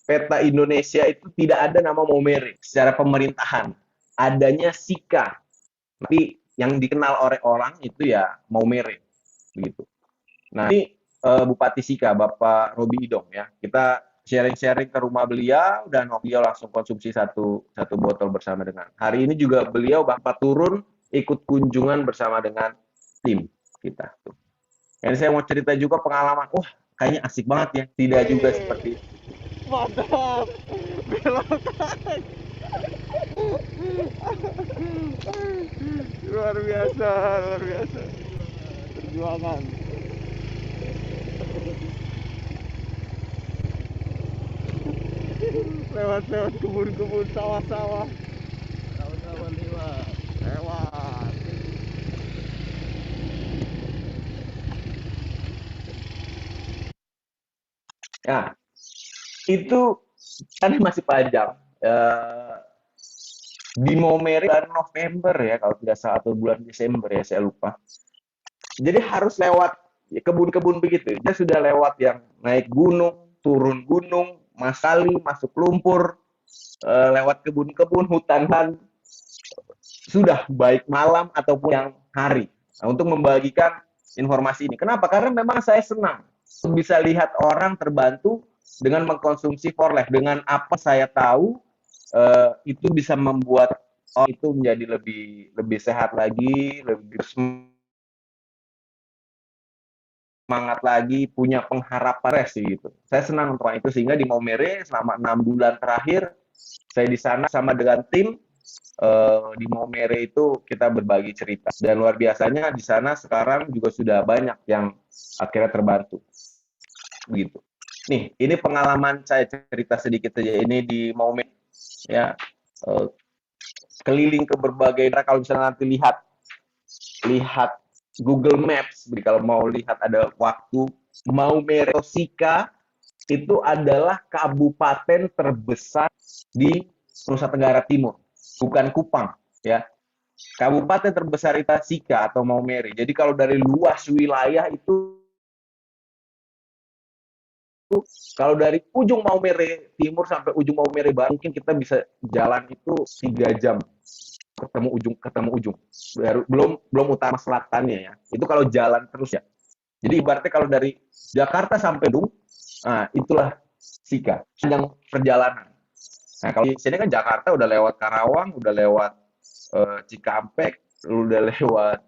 peta Indonesia itu tidak ada nama Maumere secara pemerintahan, adanya Sika, tapi yang dikenal oleh orang itu ya Maumere begitu. Nah, ini Bupati Sika, Bapak Robi Idong ya. Kita sharing-sharing ke rumah beliau, dan beliau langsung konsumsi satu botol bersama dengan. Hari ini juga beliau Bapak turun ikut kunjungan bersama dengan tim kita. Dan saya mau cerita juga pengalaman, wah kayaknya asik banget ya. Tidak juga seperti itu. Mantap. Belokan. Luar biasa, luar biasa. Perjuangan. Lewat-lewat kebun-kebun, sawah-sawah. Kawan-kawan lewat. Lewat. Nah, itu kan masih panjang. Di Maumere bulan November ya, kalau tidak salah, atau bulan Desember ya, saya lupa. Jadi harus lewat ya, kebun-kebun begitu. Dia sudah lewat yang naik gunung, turun gunung, masali, masuk lumpur, lewat kebun-kebun, hutan, sudah baik malam ataupun yang hari. Nah, untuk membagikan informasi ini. Kenapa? Karena memang saya senang bisa lihat orang terbantu dengan mengkonsumsi for life. Dengan apa saya tahu itu bisa membuat orang itu menjadi lebih sehat lagi, lebih semangat lagi, punya pengharapan rest gitu. Saya senang untuk itu, sehingga di Maumere selama 6 bulan terakhir saya di sana sama dengan tim di Maumere itu kita berbagi cerita, dan luar biasanya di sana sekarang juga sudah banyak yang akhirnya terbantu begitu. Nih, ini pengalaman saya, cerita sedikit saja ini di Maumere ya, keliling ke berbagai daerah. Kalau misalnya nanti lihat Google Maps, kalau mau lihat ada waktu, Maumere Sika itu adalah kabupaten terbesar di Nusa Tenggara Timur, bukan Kupang ya. Kabupaten terbesar itu Sika atau Maumere. Jadi kalau dari luas wilayah itu, kalau dari ujung Maumere Timur sampai ujung Maumere Barat, mungkin kita bisa jalan itu 3 jam ketemu ujung. Belum utara selatannya ya. Itu kalau jalan terus ya. Jadi ibaratnya kalau dari Jakarta sampai Bandung, nah itulah Sika, sedang perjalanan. Nah, kalau di sini kan Jakarta udah lewat Karawang, udah lewat Cikampek, udah lewat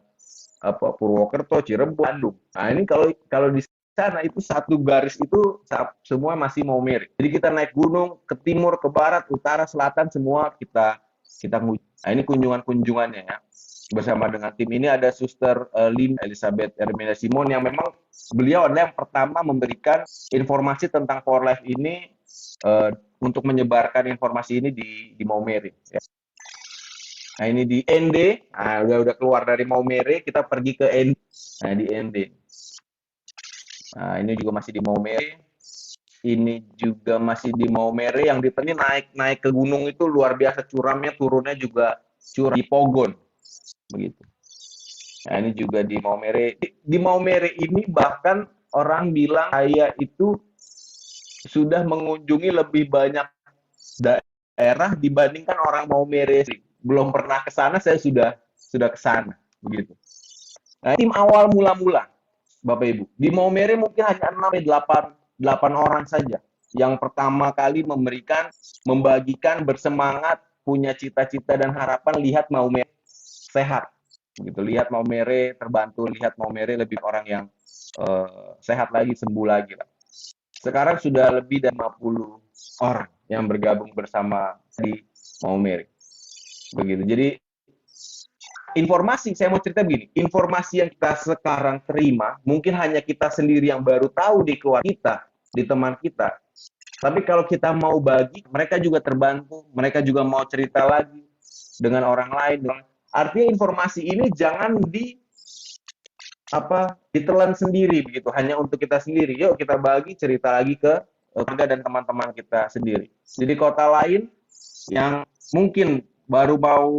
Purwokerto, Cirebon, Bandung. Nah, ini kalau di sana itu satu garis itu semua masih Maumere. Jadi kita naik gunung ke timur, ke barat, utara, selatan, semua kita kunjungi. Nah, ini kunjungannya ya. Bersama dengan tim ini ada Suster Linda Elizabeth Ermina Simon, yang memang beliau adalah yang pertama memberikan informasi tentang For Life ini, untuk menyebarkan informasi ini di Maumere. Ya. Nah, ini di ND. Nah, udah keluar dari Maumere, kita pergi ke ND. Nah, di ND. Nah, ini juga masih di Maumere. Ini juga masih di Maumere. Yang di naik ke gunung itu luar biasa curamnya, turunnya juga curam di Pogon. Begitu. Nah, ini juga di Maumere. Di Maumere ini bahkan orang bilang saya itu sudah mengunjungi lebih banyak daerah dibandingkan orang Maumere. Belum pernah ke sana, saya sudah ke sana begitu. Nah, tim awal mula-mula Bapak Ibu, di Maumere mungkin hanya 6-8 orang saja yang pertama kali membagikan, bersemangat, punya cita-cita dan harapan lihat Maumere sehat gitu, lihat Maumere terbantu, lihat Maumere lebih orang yang sehat lagi, sembuh lagi lah. Sekarang sudah lebih dari 50 orang yang bergabung bersama di Maumere. Begitu. Jadi informasi, saya mau cerita begini, informasi yang kita sekarang terima mungkin hanya kita sendiri yang baru tahu di keluarga kita, di teman kita. Tapi kalau kita mau bagi, mereka juga terbantu, mereka juga mau cerita lagi dengan orang lain. Artinya informasi ini jangan ditelan sendiri begitu, hanya untuk kita sendiri. Yuk kita bagi, cerita lagi ke keluarga dan teman-teman kita sendiri. Jadi kota lain yang mungkin baru mau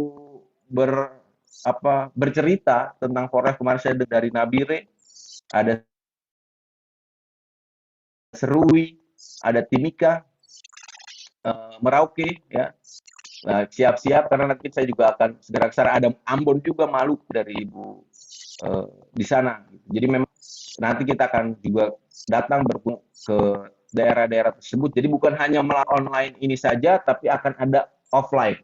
bercerita tentang For Life, kemarin saya dari Nabire, ada Serui, ada Timika, Merauke ya. Nah, siap-siap karena nanti saya juga akan segera ke sana. Ada Ambon juga, Maluku dari Ibu di sana. Jadi memang nanti kita akan juga datang berkunjung ke daerah-daerah tersebut. Jadi bukan hanya melalui online ini saja, tapi akan ada offline.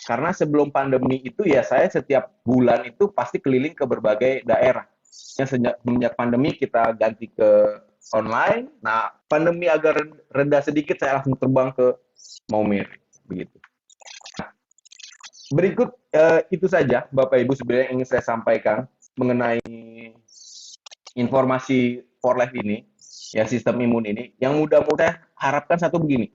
Karena sebelum pandemi itu ya saya setiap bulan itu pasti keliling ke berbagai daerah. Semenjak pandemi kita ganti ke online. Nah, pandemi agak reda sedikit, saya langsung terbang ke Maumere begitu. Berikut itu saja Bapak Ibu sebenarnya yang ingin saya sampaikan mengenai informasi for life ini, ya sistem imun ini. Yang mudah-mudahan harapkan satu begini,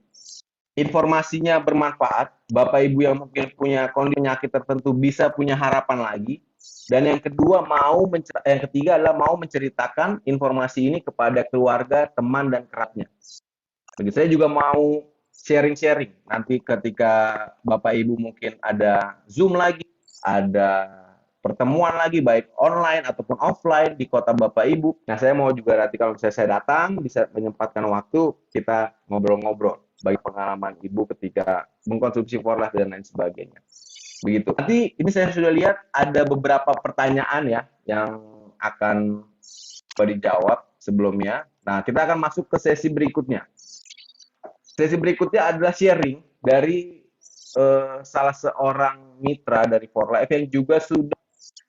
informasinya bermanfaat, Bapak Ibu yang mungkin punya kondisi penyakit tertentu bisa punya harapan lagi. Dan yang kedua yang ketiga adalah mau menceritakan informasi ini kepada keluarga, teman dan kerabatnya. Bagi saya juga mau sharing-sharing nanti ketika Bapak Ibu mungkin ada Zoom lagi, ada pertemuan lagi baik online ataupun offline di kota Bapak Ibu. Nah, saya mau juga nanti kalau misalnya saya datang bisa menyempatkan waktu kita ngobrol-ngobrol bagi pengalaman Ibu ketika mengkonsumsi for life dan lain sebagainya. Begitu. Nanti ini saya sudah lihat ada beberapa pertanyaan ya yang akan dijawab sebelumnya. Nah, kita akan masuk ke sesi berikutnya. Sesi berikutnya adalah sharing dari salah seorang mitra dari For Life yang juga sudah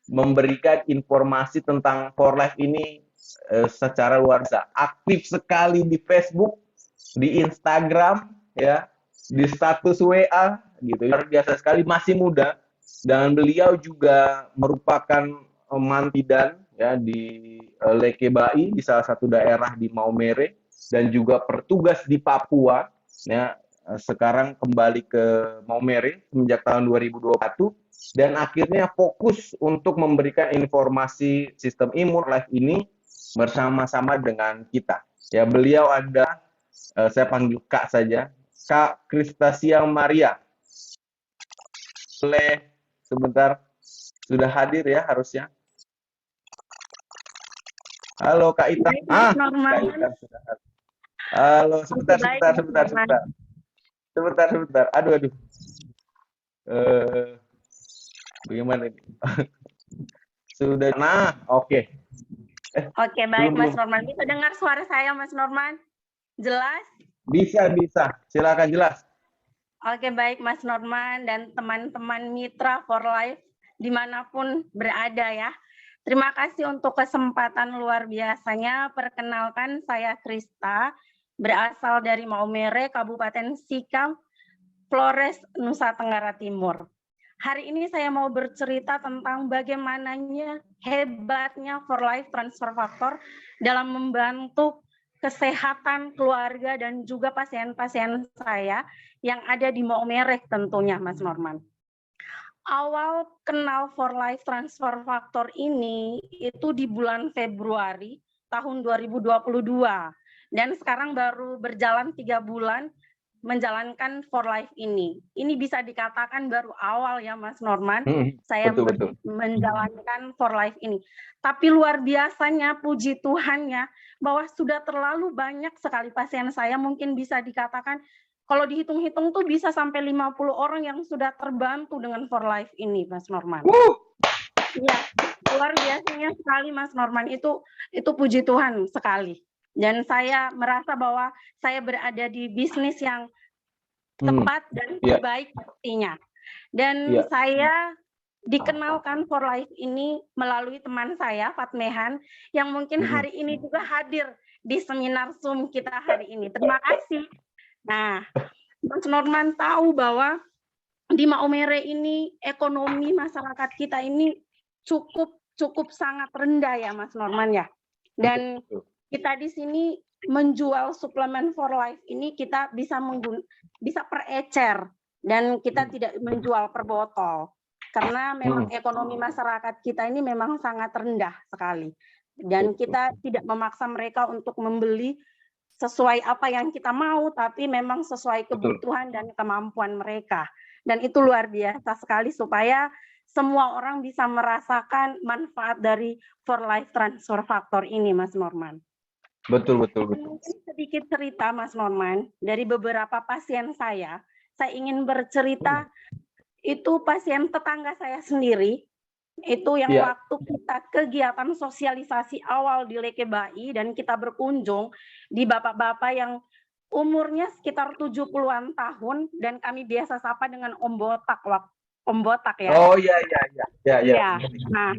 memberikan informasi tentang For Life ini secara luar biasa. Aktif sekali di Facebook, di Instagram, ya, di status WA, gitu. Luar biasa sekali, masih muda. Dan beliau juga merupakan mantidan ya di Lekebai, di salah satu daerah di Maumere, dan juga petugas di Papua. Ya, sekarang kembali ke Maumere semenjak tahun 2021 dan akhirnya fokus untuk memberikan informasi sistem imun life ini bersama-sama dengan kita. Ya, beliau ada saya panggil Kak saja, Kak Kristasia Maria. Boleh sebentar, sudah hadir ya harusnya. Halo Kak Ita. Baik, Mas Norman. Kak Ita sudah hadir. Halo, sebentar. Aduh. Bagaimana ini? Sudah. Nah, oke. Oke, baik belum. Mas Norman. Bisa dengar suara saya, Mas Norman? Jelas? Bisa. Silakan jelas. Oke, baik Mas Norman dan teman-teman mitra For Life dimanapun berada ya. Terima kasih untuk kesempatan luar biasanya. Perkenalkan, saya Krista, berasal dari Maumere, Kabupaten Sikam, Flores, Nusa Tenggara Timur. Hari ini saya mau bercerita tentang bagaimananya hebatnya For Life Transfer Factor dalam membantu kesehatan keluarga dan juga pasien-pasien saya yang ada di Maumere tentunya, Mas Norman. Awal kenal For Life Transfer Factor ini itu di bulan Februari tahun 2022 dan sekarang baru berjalan 3 bulan menjalankan For Life ini. Ini bisa dikatakan baru awal ya Mas Norman, saya betul. menjalankan For Life ini. Tapi luar biasanya, puji Tuhannya, bahwa sudah terlalu banyak sekali pasien saya, mungkin bisa dikatakan, kalau dihitung-hitung tuh bisa sampai 50 orang yang sudah terbantu dengan For Life ini, Mas Norman. Ya, luar biasanya sekali Mas Norman, itu puji Tuhan sekali. Dan saya merasa bahwa saya berada di bisnis yang tepat dan baik pastinya. Dan saya dikenalkan For Life ini melalui teman saya, Fatmehan, yang mungkin hari ini juga hadir di seminar Zoom kita hari ini. Terima kasih. Nah, Mas Norman tahu bahwa di Maumere ini ekonomi masyarakat kita ini cukup sangat rendah ya Mas Norman ya. Dan kita di sini menjual suplemen For Life ini kita bisa per ecer dan kita tidak menjual per botol karena memang ekonomi masyarakat kita ini memang sangat rendah sekali dan kita tidak memaksa mereka untuk membeli sesuai apa yang kita mau tapi memang sesuai kebutuhan dan kemampuan mereka dan itu luar biasa sekali supaya semua orang bisa merasakan manfaat dari For Life Transfer Factor ini, Mas Norman. Betul. Mungkin sedikit cerita, Mas Norman, dari beberapa pasien saya ingin bercerita, itu pasien tetangga saya sendiri, itu yang waktu kita kegiatan sosialisasi awal di Lekebai, dan kita berkunjung di bapak-bapak yang umurnya sekitar 70-an tahun, dan kami biasa sapa dengan Om Botak ya. Oh iya. Nah,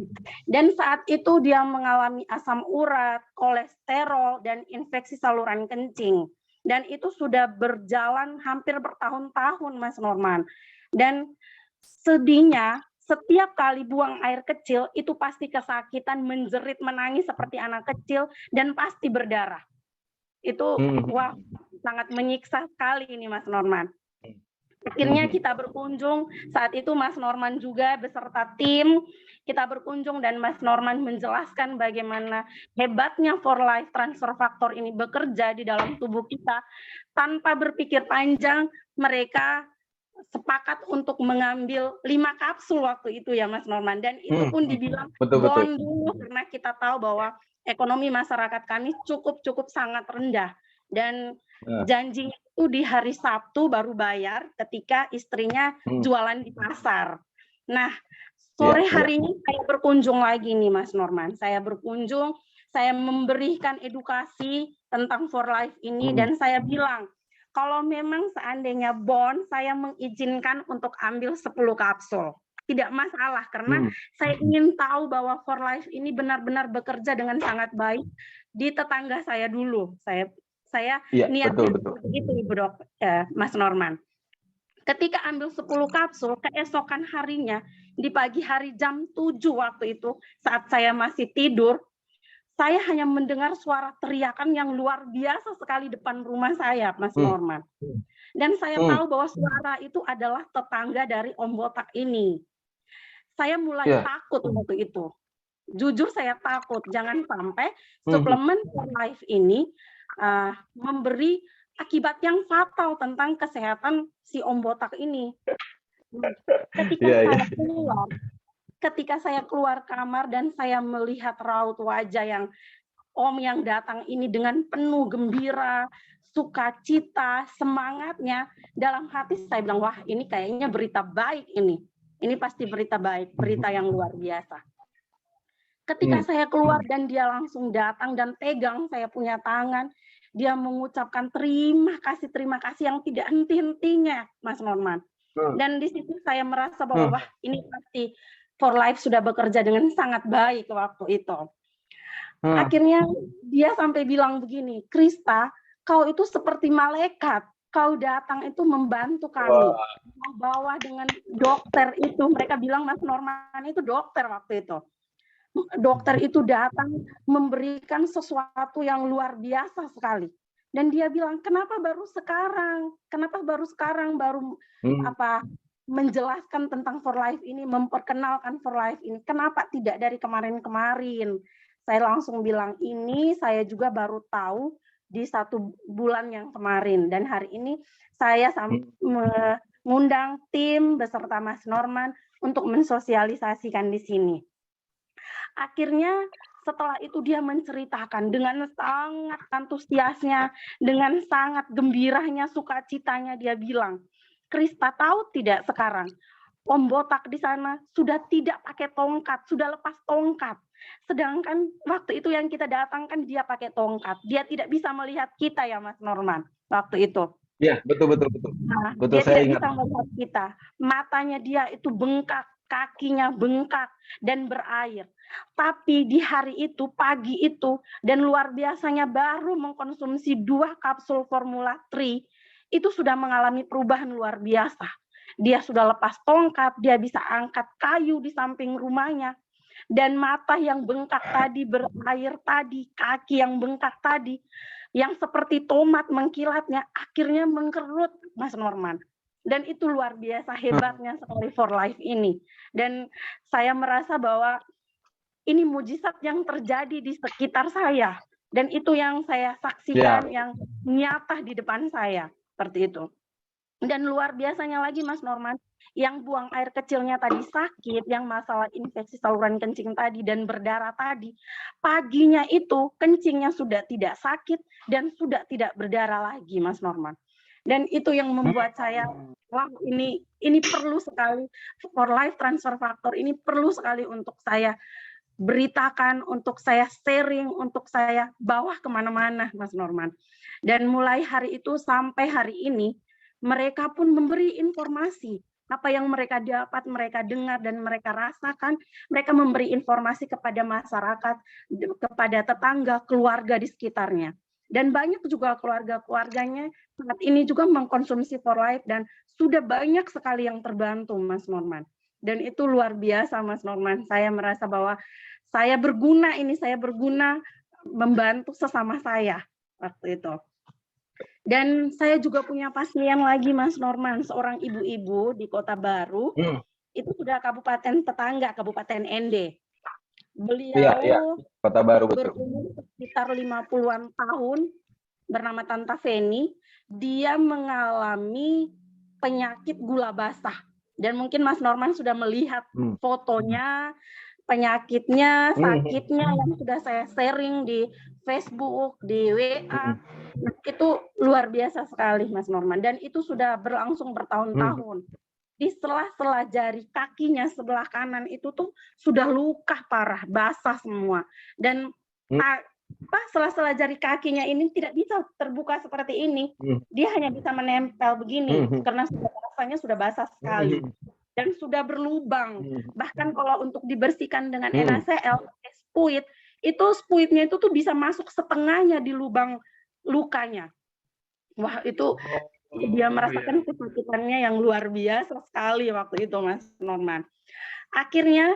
dan saat itu dia mengalami asam urat, kolesterol, dan infeksi saluran kencing. Dan itu sudah berjalan hampir bertahun-tahun, Mas Norman. Dan sedihnya setiap kali buang air kecil itu pasti kesakitan, menjerit, menangis seperti anak kecil, dan pasti berdarah. Itu wah, sangat menyiksa sekali ini Mas Norman. Akhirnya kita berkunjung, saat itu Mas Norman juga beserta tim, kita berkunjung dan Mas Norman menjelaskan bagaimana hebatnya For Life Transfer Factor ini bekerja di dalam tubuh kita. Tanpa berpikir panjang, mereka sepakat untuk mengambil 5 kapsul waktu itu ya Mas Norman. Dan itu pun dibilang bond dulu, karena kita tahu bahwa ekonomi masyarakat kami cukup sangat rendah. Dan janjinya itu di hari Sabtu baru bayar ketika istrinya jualan di pasar. Nah, sore harinya saya berkunjung lagi nih Mas Norman. Saya berkunjung, saya memberikan edukasi tentang For Life ini dan saya bilang, kalau memang seandainya bond, saya mengizinkan untuk ambil 10 kapsul. Tidak masalah, karena saya ingin tahu bahwa For Life ini benar-benar bekerja dengan sangat baik di tetangga saya dulu. Saya niatnya seperti itu, Mas Norman. Ketika ambil 10 kapsul, keesokan harinya, di pagi hari jam 7 waktu itu, saat saya masih tidur, saya hanya mendengar suara teriakan yang luar biasa sekali depan rumah saya, Mas Norman. Dan saya tahu bahwa suara itu adalah tetangga dari Om Botak ini. Saya mulai takut waktu itu. Jujur saya takut, jangan sampai suplemen For Life ini memberi akibat yang fatal tentang kesehatan si Om Botak ini. Ketika saya keluar kamar dan saya melihat raut wajah yang Om yang datang ini dengan penuh gembira, sukacita, semangatnya, dalam hati saya bilang, wah ini kayaknya berita baik ini. Ini pasti berita baik, berita yang luar biasa. Ketika saya keluar dan dia langsung datang dan pegang saya punya tangan, dia mengucapkan terima kasih yang tidak henti-hentinya, Mas Norman. Dan di situ saya merasa bahwa wah, ini pasti For Life sudah bekerja dengan sangat baik waktu itu. Akhirnya dia sampai bilang begini, Krista, kau itu seperti malaikat. Kau datang itu membantu kami. Kau bawa dengan dokter itu, mereka bilang Mas Norman itu dokter waktu itu. Dokter itu datang memberikan sesuatu yang luar biasa sekali. Dan dia bilang, kenapa baru sekarang? Kenapa baru sekarang menjelaskan tentang For Life ini, memperkenalkan For Life ini? Kenapa tidak dari kemarin-kemarin? Saya langsung bilang, ini saya juga baru tahu di 1 bulan yang kemarin. Dan hari ini saya mengundang tim beserta Mas Norman untuk mensosialisasikan di sini. Akhirnya setelah itu dia menceritakan dengan sangat antusiasnya, dengan sangat gembiranya, sukacitanya, dia bilang, Krista tahu tidak sekarang, Om Botak di sana sudah tidak pakai tongkat, sudah lepas tongkat. Sedangkan waktu itu yang kita datangkan dia pakai tongkat. Dia tidak bisa melihat kita ya Mas Norman waktu itu. Iya, betul. Nah, Betul, dia saya tidak ingat. bisa melihat kita. Matanya dia itu bengkak, kakinya bengkak dan berair. Tapi di hari itu, pagi itu, dan luar biasanya baru mengkonsumsi 2 kapsul Formula 3, itu sudah mengalami perubahan luar biasa. Dia sudah lepas tongkat, dia bisa angkat kayu di samping rumahnya. Dan mata yang bengkak tadi, berair tadi, kaki yang bengkak tadi, yang seperti tomat mengkilatnya, akhirnya mengkerut, Mas Norman. Dan itu luar biasa hebatnya sekali For Life ini. Dan saya merasa bahwa ini mujizat yang terjadi di sekitar saya. Dan itu yang saya saksikan, yang nyata di depan saya. Seperti itu. Dan luar biasanya lagi Mas Norman, yang buang air kecilnya tadi sakit, yang masalah infeksi saluran kencing tadi dan berdarah tadi, paginya itu kencingnya sudah tidak sakit dan sudah tidak berdarah lagi Mas Norman. Dan itu yang membuat saya, wah ini perlu sekali, For Life Transfer Factor ini perlu sekali untuk saya beritakan, untuk saya sharing, untuk saya bawa kemana-mana Mas Norman. Dan mulai hari itu sampai hari ini, mereka pun memberi informasi apa yang mereka dapat, mereka dengar dan mereka rasakan. Mereka memberi informasi kepada masyarakat, kepada tetangga, keluarga di sekitarnya. Dan banyak juga keluarga-keluarganya saat ini juga mengkonsumsi For Life dan sudah banyak sekali yang terbantu, Mas Norman. Dan itu luar biasa, Mas Norman. Saya merasa bahwa saya berguna membantu sesama saya waktu itu. Dan saya juga punya pasien lagi, Mas Norman, seorang ibu-ibu di Kota Baru. Itu sudah kabupaten tetangga, Kabupaten Ende. Iya, Beliau Kota Baru betul. berumur sekitar 50-an tahun, bernama Tanta Feni. Dia mengalami penyakit gula basah. Dan mungkin Mas Norman sudah melihat fotonya, penyakitnya, sakitnya yang sudah saya sharing di Facebook, di WA. Itu luar biasa sekali, Mas Norman. Dan itu sudah berlangsung bertahun-tahun. Di sela-sela jari kakinya sebelah kanan itu tuh sudah luka parah, basah semua. Dan sela-sela jari kakinya ini tidak bisa terbuka seperti ini. Dia hanya bisa menempel begini karena rasanya sudah basah sekali. Dan sudah berlubang. Bahkan kalau untuk dibersihkan dengan NaCl, spuit, itu spuitnya itu tuh bisa masuk setengahnya di lubang lukanya. Wah, itu dia merasakan kesakitannya yang luar biasa sekali waktu itu, Mas Norman. Akhirnya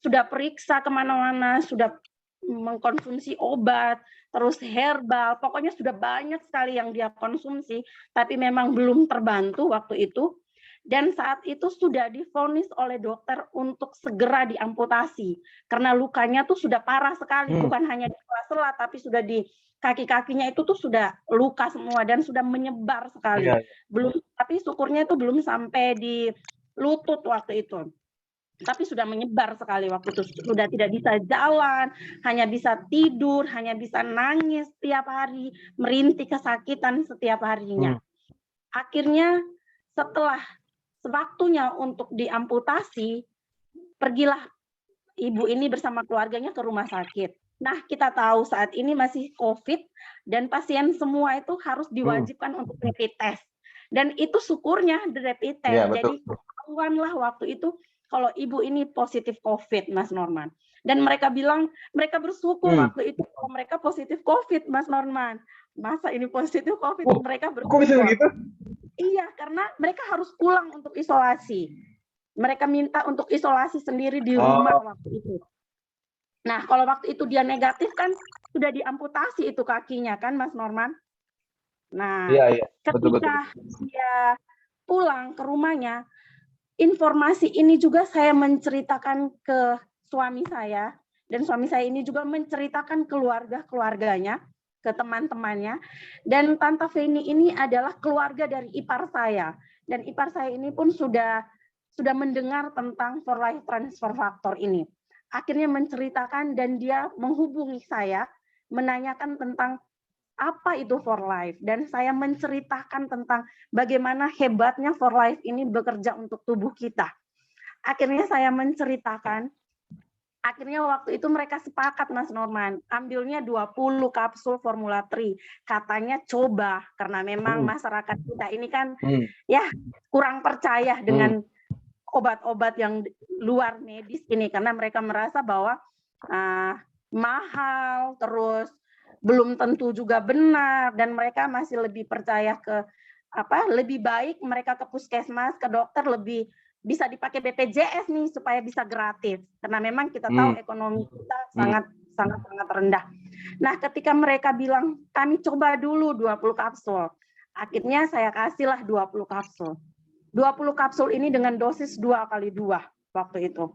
sudah periksa kemana-mana, sudah mengkonsumsi obat, terus herbal, pokoknya sudah banyak sekali yang dia konsumsi, tapi memang belum terbantu waktu itu. Dan saat itu sudah divonis oleh dokter untuk segera diamputasi, karena lukanya tuh sudah parah sekali, bukan hanya di sela-sela, tapi sudah di kaki-kakinya itu tuh sudah luka semua dan sudah menyebar sekali. Belum, tapi syukurnya itu belum sampai di lutut waktu itu. Tapi sudah menyebar sekali waktu itu, sudah tidak bisa jalan, hanya bisa tidur, hanya bisa nangis setiap hari, merintih kesakitan setiap harinya. Akhirnya setelah sewaktunya untuk diamputasi, pergilah ibu ini bersama keluarganya ke rumah sakit. Nah, kita tahu saat ini masih COVID dan pasien semua itu harus diwajibkan untuk rapid test. Dan itu syukurnya di rapid test. Jadi ketahuanlah waktu itu kalau ibu ini positif COVID, Mas Norman. Dan mereka bilang, mereka bersyukur waktu itu kalau mereka positif COVID, Mas Norman. Masa ini positif COVID, mereka bersyukur. Kok bisa begitu? Iya, karena mereka harus pulang untuk isolasi. Mereka minta untuk isolasi sendiri di rumah waktu itu. Nah, kalau waktu itu dia negatif kan sudah diamputasi itu kakinya kan, Mas Norman. Nah, ketika dia pulang ke rumahnya, informasi ini juga saya menceritakan ke suami saya, dan suami saya ini juga menceritakan keluarga-keluarganya, ke teman-temannya, dan Tante Feni ini adalah keluarga dari ipar saya, dan ipar saya ini pun sudah mendengar tentang For Life Transfer Factor ini. Akhirnya menceritakan dan dia menghubungi saya, menanyakan tentang apa itu For Life, dan saya menceritakan tentang bagaimana hebatnya For Life ini bekerja untuk tubuh kita. Akhirnya saya menceritakan, akhirnya waktu itu mereka sepakat, Mas Norman, ambilnya 20 kapsul Formula 3. Katanya coba, karena memang masyarakat kita ini kan ya kurang percaya dengan obat-obat yang luar medis ini, karena mereka merasa bahwa mahal, terus belum tentu juga benar, dan mereka masih lebih percaya ke lebih baik mereka ke puskesmas, ke dokter, lebih bisa dipakai BPJS nih supaya bisa gratis, karena memang kita tahu ekonomi kita sangat rendah. Nah, ketika mereka bilang kami coba dulu 20 kapsul, akhirnya saya kasihlah 20 kapsul. 20 kapsul ini dengan dosis 2x2 waktu itu.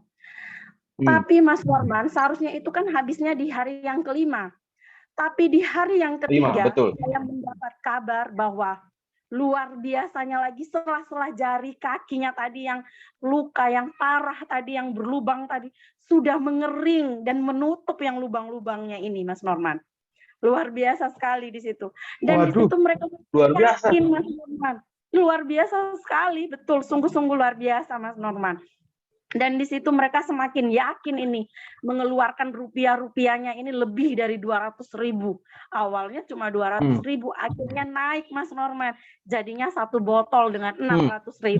Tapi Mas Norman, seharusnya itu kan habisnya di hari yang kelima. Tapi di hari yang ketiga, saya mendapat kabar bahwa luar biasanya lagi sela-sela jari kakinya tadi yang luka, yang parah tadi, yang berlubang tadi, sudah mengering dan menutup yang lubang-lubangnya ini, Mas Norman. Luar biasa sekali di situ. Dan di situ mereka yakin, Mas Norman. Luar biasa sekali, betul, sungguh-sungguh luar biasa, Mas Norman. Dan di situ mereka semakin yakin ini mengeluarkan rupiahnya ini lebih dari 200.000. Awalnya cuma 200.000, akhirnya naik, Mas Norman. Jadinya 1 botol dengan 600.000.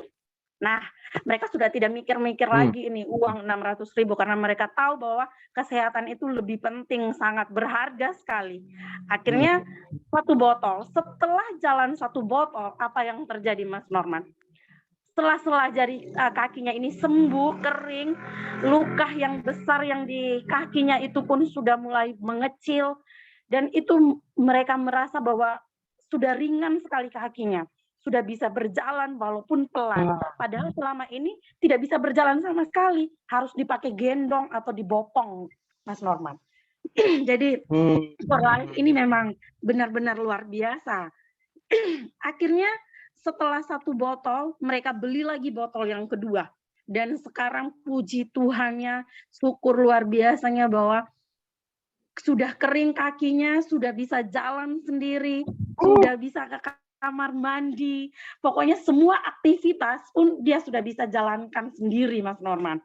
Nah, mereka sudah tidak mikir-mikir lagi ini uang 600.000 karena mereka tahu bahwa kesehatan itu lebih penting, sangat berharga sekali. Akhirnya satu botol, setelah jalan satu botol, apa yang terjadi Mas Norman? Setelah jari kakinya ini sembuh, kering, luka yang besar yang di kakinya itu pun sudah mulai mengecil, dan itu mereka merasa bahwa sudah ringan sekali kakinya, sudah bisa berjalan walaupun pelan. Padahal selama ini tidak bisa berjalan sama sekali, harus dipakai gendong atau dibopong, Mas Norman. Jadi For Life ini memang benar-benar luar biasa. Akhirnya setelah satu botol, mereka beli lagi botol yang kedua. Dan sekarang puji Tuhannya, syukur luar biasanya bahwa sudah kering kakinya, sudah bisa jalan sendiri, sudah bisa ke kamar mandi. Pokoknya semua aktivitas pun dia sudah bisa jalankan sendiri, Mas Norman.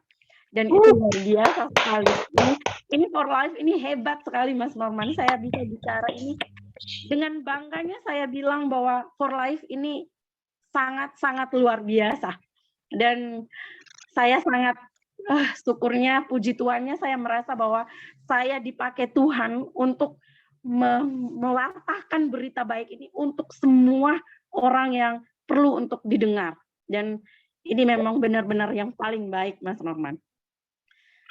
Dan itu luar biasa sekali. Ini For Life ini hebat sekali, Mas Norman. Saya bisa bicara ini dengan bangganya, saya bilang bahwa For Life ini sangat-sangat luar biasa. Dan saya sangat syukurnya, puji Tuhannya, saya merasa bahwa saya dipakai Tuhan untuk mewartakan berita baik ini untuk semua orang yang perlu untuk didengar. Dan ini memang benar-benar yang paling baik, Mas Norman.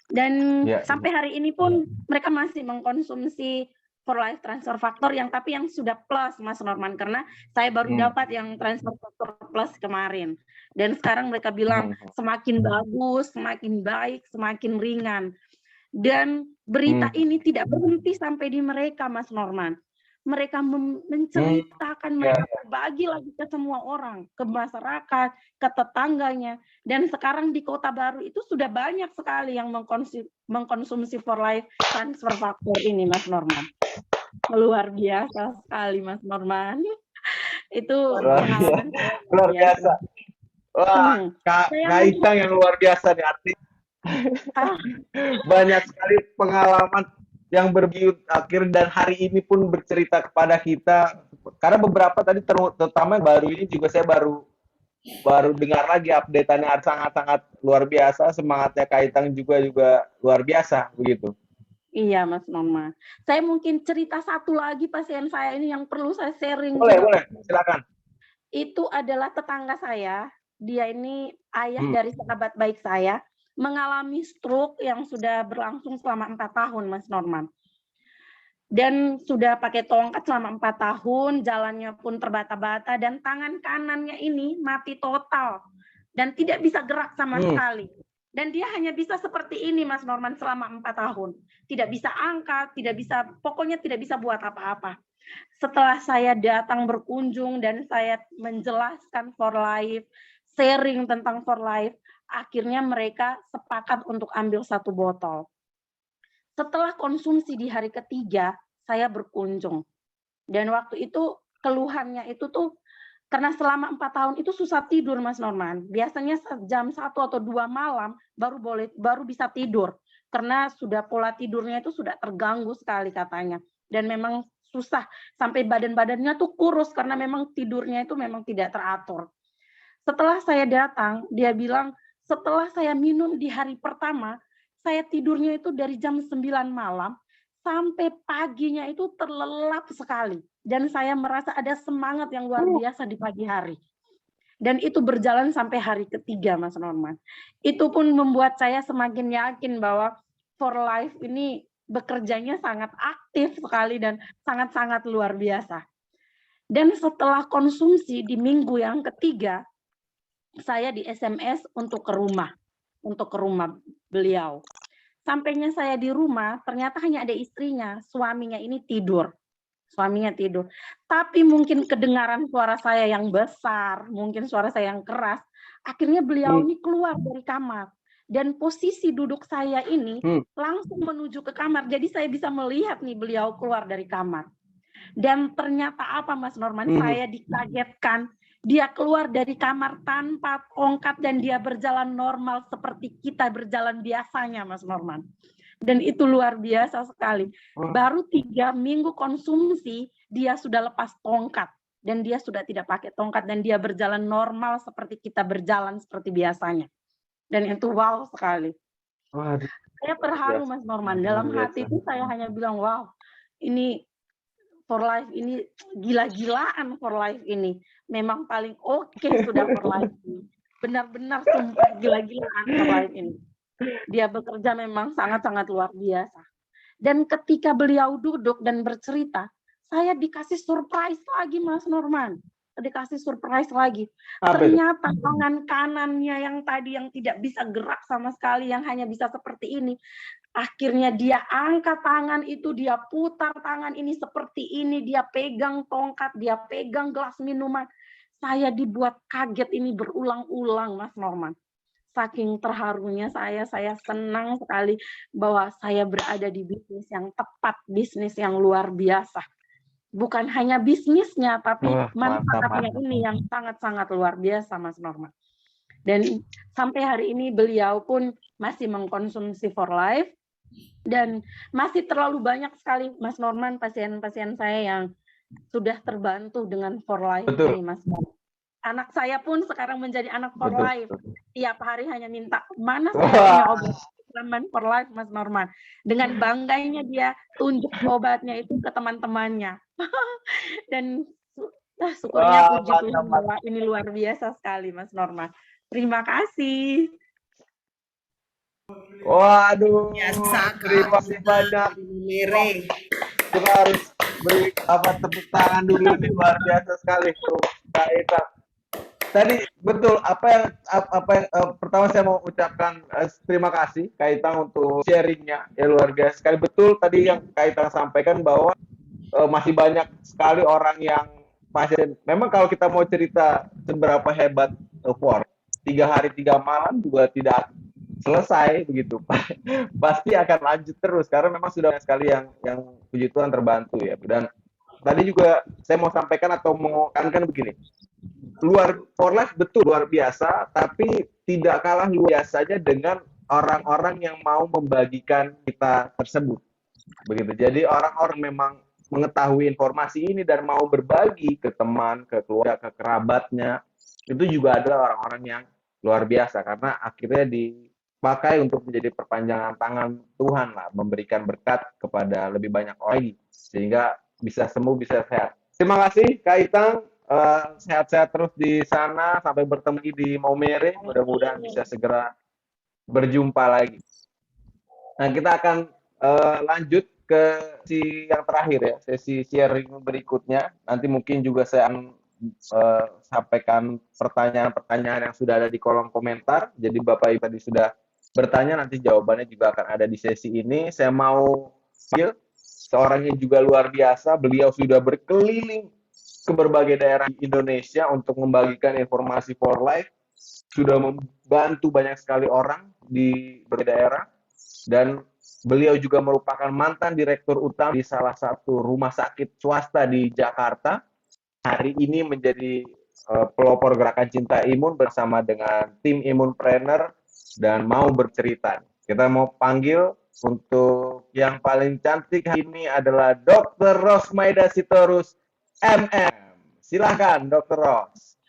Dan sampai hari ini pun mereka masih mengkonsumsi For Life Transfer Factor tapi yang sudah plus, Mas Norman, karena saya baru dapat yang Transfer Factor Plus kemarin. Dan sekarang mereka bilang semakin bagus, semakin baik, semakin ringan. Dan berita ini tidak berhenti sampai di mereka, Mas Norman. Mereka menceritakan, mereka berbagi lagi ke semua orang, ke masyarakat, ke tetangganya. Dan sekarang di Kota Baru itu sudah banyak sekali yang mengkonsumsi For Life Transfer Factor ini, Mas Norman. Luar biasa sekali, Mas Norman. Itu luar biasa. Wah, Kak Isang yang luar biasa nih, arti. Banyak sekali pengalaman yang berbiut akhir dan hari ini pun bercerita kepada kita. Karena beberapa tadi terutama baru ini juga saya baru dengar lagi update-annya sangat-sangat luar biasa. Semangatnya Kak Itang juga luar biasa begitu. Iya, Mas Norman. Saya mungkin cerita satu lagi pasien saya ini yang perlu saya sharing. Boleh, silakan. Itu adalah tetangga saya. Dia ini ayah dari sahabat baik saya, mengalami stroke yang sudah berlangsung selama 4 tahun, Mas Norman. Dan sudah pakai tongkat selama 4 tahun, jalannya pun terbata-bata, dan tangan kanannya ini mati total. Dan tidak bisa gerak sama sekali. Dan dia hanya bisa seperti ini, Mas Norman, selama 4 tahun. Tidak bisa angkat, pokoknya tidak bisa buat apa-apa. Setelah saya datang berkunjung dan saya menjelaskan For Life, sharing tentang For Life, akhirnya mereka sepakat untuk ambil satu botol. Setelah konsumsi di hari ketiga, saya berkunjung. Dan waktu itu keluhannya itu tuh, karena selama 4 tahun itu susah tidur, Mas Norman. Biasanya jam 1 atau 2 malam baru bisa tidur. Karena sudah pola tidurnya itu sudah terganggu sekali katanya. Dan memang susah, sampai badan-badannya tuh kurus karena memang tidurnya itu memang tidak teratur. Setelah saya datang, dia bilang, setelah saya minum di hari pertama, saya tidurnya itu dari jam 9 malam sampai paginya itu terlelap sekali. Dan saya merasa ada semangat yang luar biasa di pagi hari. Dan itu berjalan sampai hari ketiga, Mas Norman. Itu pun membuat saya semakin yakin bahwa For Life ini bekerjanya sangat aktif sekali dan sangat-sangat luar biasa. Dan setelah konsumsi di minggu yang ketiga, saya di SMS untuk ke rumah beliau. Sampainya saya di rumah, ternyata hanya ada istrinya, suaminya ini tidur. Tapi mungkin kedengaran suara saya yang besar, mungkin suara saya yang keras, akhirnya beliau ini keluar dari kamar. Dan posisi duduk saya ini langsung menuju ke kamar, jadi saya bisa melihat nih beliau keluar dari kamar. Dan ternyata apa, Mas Norman, saya dikagetkan. Dia keluar dari kamar tanpa tongkat dan dia berjalan normal seperti kita berjalan biasanya, Mas Norman. Dan itu luar biasa sekali. Baru 3 minggu konsumsi, dia sudah lepas tongkat. dan dia sudah tidak pakai tongkat dan dia berjalan normal seperti kita berjalan seperti biasanya. Dan itu wow sekali. Waduh, Saya luar terharu biasa. Mas Norman. Luar Dalam biasa. hati itu saya hanya bilang, wow, ini For Life ini gila-gilaan For Life ini. Memang paling oke sudah For Life ini. Benar-benar sumpah gila-gilaan For Life ini. Dia bekerja memang sangat-sangat luar biasa. Dan ketika beliau duduk dan bercerita, saya dikasih surprise lagi Mas Norman. Dikasih surprise lagi. Apa itu? Ternyata tangan kanannya yang tadi yang tidak bisa gerak sama sekali, yang hanya bisa seperti ini, akhirnya dia angkat tangan itu, dia putar tangan ini seperti ini, dia pegang tongkat, dia pegang gelas minuman. Saya dibuat kaget ini berulang-ulang Mas Norman. Saking terharunya saya senang sekali bahwa saya berada di bisnis yang tepat, bisnis yang luar biasa. Bukan hanya bisnisnya, tapi Wah, mantap, manfaatnya mantap. ini yang sangat-sangat luar biasa, Mas Norman. Dan sampai hari ini beliau pun masih mengkonsumsi For Life, dan masih terlalu banyak sekali, Mas Norman, pasien-pasien saya yang sudah terbantu dengan For Life Betul. ini, Mas Norman. Anak saya pun sekarang menjadi anak For Betul. Life. Tiap hari hanya minta, mana saya Wah. punya obat suplemen For Life, Mas Norman. Dengan bangganya dia tunjuk obatnya itu ke teman-temannya. Dan syukurnya Wah, puji mantap, Tuhan mantap. bahwa ini luar biasa sekali, Mas Norman. Terima kasih. Waduh, Biasa terima kasih banyak. Mere. Kita harus beri tepuk tangan dulu nih, luar biasa sekali tuh Kak Ita. Tadi betul apa yang pertama saya mau ucapkan terima kasih Kak Ita untuk sharingnya, ya luar biasa sekali. Betul tadi yang Kak Ita sampaikan bahwa masih banyak sekali orang yang pasien. Memang kalau kita mau cerita seberapa hebat For 3 hari 3 malam juga tidak selesai begitu, pasti akan lanjut terus karena memang sudah banyak sekali yang puji Tuhan terbantu ya. Dan tadi juga saya mau sampaikan atau mau kan begini, For Life betul luar biasa, tapi tidak kalah luar biasanya dengan orang-orang yang mau membagikan kita tersebut begitu. Jadi orang-orang memang mengetahui informasi ini dan mau berbagi ke teman, ke keluarga, ke kerabatnya, itu juga adalah orang-orang yang luar biasa karena akhirnya dipakai untuk menjadi perpanjangan tangan Tuhan lah, memberikan berkat kepada lebih banyak orang lagi sehingga bisa sembuh, bisa sehat. Terima kasih Kak Itang, sehat-sehat terus di sana, sampai bertemu lagi di Maumere, mudah-mudahan bisa segera berjumpa lagi. Nah, kita akan lanjut ke sesi yang terakhir ya, sesi sharing berikutnya. Nanti mungkin juga saya akan sampaikan pertanyaan-pertanyaan yang sudah ada di kolom komentar. Jadi Bapak Ibu tadi sudah bertanya, nanti jawabannya juga akan ada di sesi ini. Saya mau panggil seorang yang juga luar biasa. Beliau sudah berkeliling ke berbagai daerah di Indonesia untuk membagikan informasi For Life. Sudah membantu banyak sekali orang di berbagai daerah. Dan beliau juga merupakan mantan direktur utama di salah satu rumah sakit swasta di Jakarta. Hari ini menjadi pelopor gerakan cinta imun bersama dengan tim Imunpreneur dan mau bercerita. Kita mau panggil untuk yang paling cantik hari ini adalah Dr. Rosmaida Sitorus MM. Silakan Dr. Ros.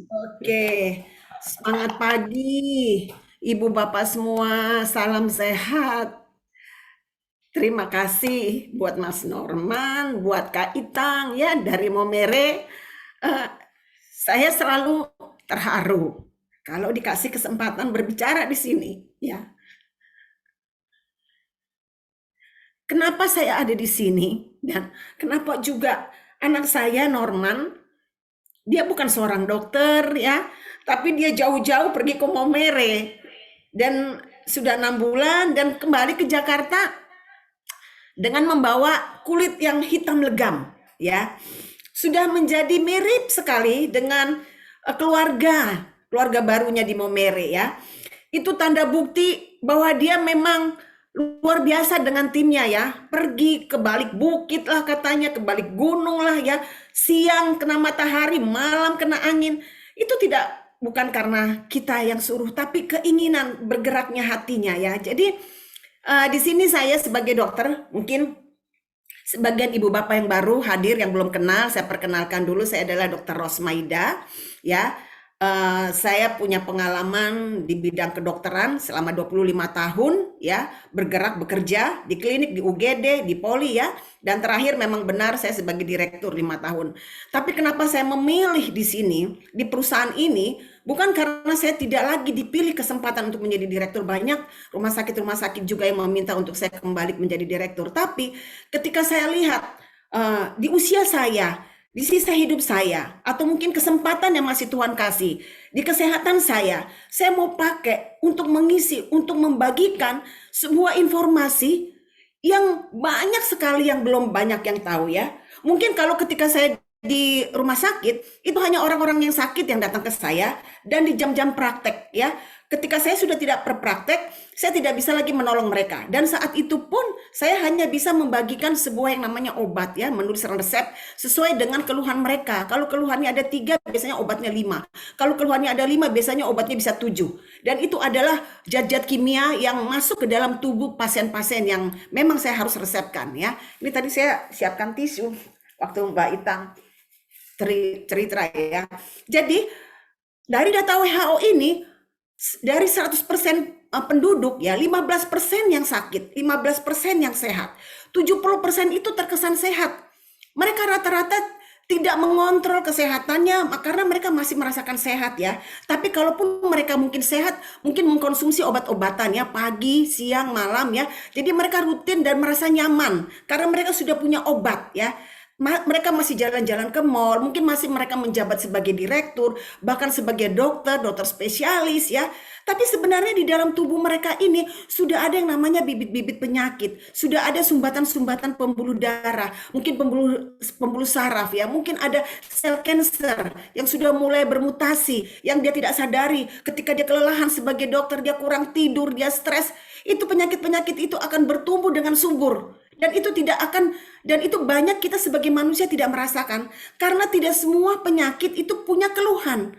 Oke, semangat pagi Ibu Bapak semua, salam sehat. Terima kasih buat Mas Norman, buat Kak Itang ya dari Maumere. Saya selalu terharu kalau dikasih kesempatan berbicara di sini ya. Kenapa saya ada di sini dan kenapa juga anak saya Norman, dia bukan seorang dokter ya, tapi dia jauh-jauh pergi ke Maumere dan sudah 6 bulan dan kembali ke Jakarta dengan membawa kulit yang hitam legam ya. Sudah menjadi mirip sekali dengan keluarga barunya di Maumere ya. Itu tanda bukti bahwa dia memang luar biasa dengan timnya ya. Pergi ke balik bukit lah katanya, ke balik gunung lah ya. Siang kena matahari, malam kena angin. Itu bukan karena kita yang suruh, tapi keinginan bergeraknya hatinya ya. Jadi di sini saya sebagai dokter mungkin Sebagian ibu bapak yang baru hadir yang belum kenal, saya perkenalkan dulu, saya adalah Dr. Rosmaida, ya. Saya punya pengalaman di bidang kedokteran selama 25 tahun, ya, bergerak bekerja di klinik, di UGD, di Poli, ya, dan terakhir memang benar saya sebagai direktur 5 tahun. Tapi kenapa saya memilih di sini, di perusahaan ini, bukan karena saya tidak lagi dipilih kesempatan untuk menjadi direktur. Banyak rumah sakit juga yang meminta untuk saya kembali menjadi direktur. Tapi ketika saya lihat di usia saya, di sisa hidup saya, atau mungkin kesempatan yang masih Tuhan kasih, di kesehatan saya mau pakai untuk mengisi, untuk membagikan sebuah informasi yang banyak sekali yang belum banyak yang tahu, ya. Mungkin kalau ketika saya di rumah sakit, itu hanya orang-orang yang sakit yang datang ke saya, dan di jam-jam praktek, ya. Ketika saya sudah tidak berpraktek, saya tidak bisa lagi menolong mereka. Dan saat itu pun saya hanya bisa membagikan sebuah yang namanya obat, ya, menulis resep sesuai dengan keluhan mereka. Kalau keluhannya ada 3, biasanya obatnya 5. Kalau keluhannya ada 5, biasanya obatnya bisa 7. Dan itu adalah zat-zat kimia yang masuk ke dalam tubuh pasien-pasien yang memang saya harus resepkan, ya. Ini tadi saya siapkan tisu waktu Mbak Itang cerita, ya. Jadi dari data WHO ini, dari 100% penduduk, ya, 15% yang sakit, 15% yang sehat. 70% itu terkesan sehat. Mereka rata-rata tidak mengontrol kesehatannya karena mereka masih merasakan sehat, ya. Tapi kalaupun mereka mungkin sehat, mungkin mengkonsumsi obat-obatan, ya, pagi, siang, malam, ya. Jadi mereka rutin dan merasa nyaman karena mereka sudah punya obat, ya. Mereka masih jalan-jalan ke mall, mungkin masih mereka menjabat sebagai direktur, bahkan sebagai dokter spesialis, ya. Tapi sebenarnya di dalam tubuh mereka ini sudah ada yang namanya bibit-bibit penyakit, sudah ada sumbatan-sumbatan pembuluh darah, mungkin pembuluh saraf, ya, mungkin ada sel kanker yang sudah mulai bermutasi, yang dia tidak sadari. Ketika dia kelelahan sebagai dokter, dia kurang tidur, dia stres, itu penyakit-penyakit itu akan bertumbuh dengan subur. Dan itu banyak kita sebagai manusia tidak merasakan karena tidak semua penyakit itu punya keluhan.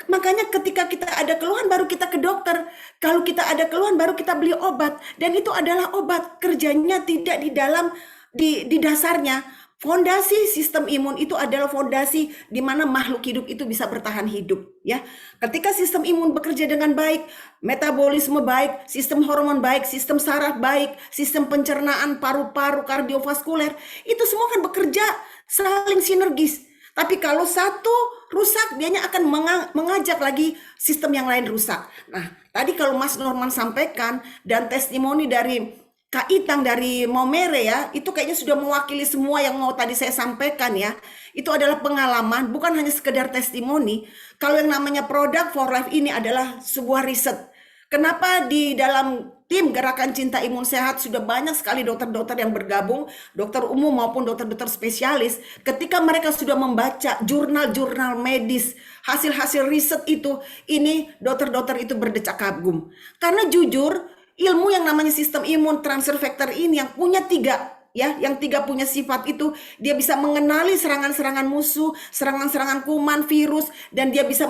Makanya ketika kita ada keluhan baru kita ke dokter. Kalau kita ada keluhan baru kita beli obat, dan itu adalah obat, kerjanya tidak di dasarnya. Fondasi sistem imun itu adalah fondasi di mana makhluk hidup itu bisa bertahan hidup, ya. Ketika sistem imun bekerja dengan baik, metabolisme baik, sistem hormon baik, sistem saraf baik, sistem pencernaan, paru-paru, kardiovaskuler, itu semua kan bekerja saling sinergis. Tapi kalau satu rusak, dianya akan mengajak lagi sistem yang lain rusak. Nah, tadi kalau Mas Norman sampaikan dan testimoni dari Kak Itang dari Maumere, ya, itu kayaknya sudah mewakili semua yang mau tadi saya sampaikan, ya. Itu adalah pengalaman, bukan hanya sekedar testimoni. Kalau yang namanya produk for life ini adalah sebuah riset. Kenapa di dalam tim Gerakan Cinta Imun Sehat sudah banyak sekali dokter-dokter yang bergabung, dokter umum maupun dokter-dokter spesialis, ketika mereka sudah membaca jurnal-jurnal medis, hasil-hasil riset itu, ini dokter-dokter itu berdecak kagum. Karena jujur, ilmu yang namanya sistem imun transfer factor ini yang punya 3, ya, yang 3 punya sifat itu, dia bisa mengenali serangan-serangan musuh, serangan-serangan kuman, virus, dan dia bisa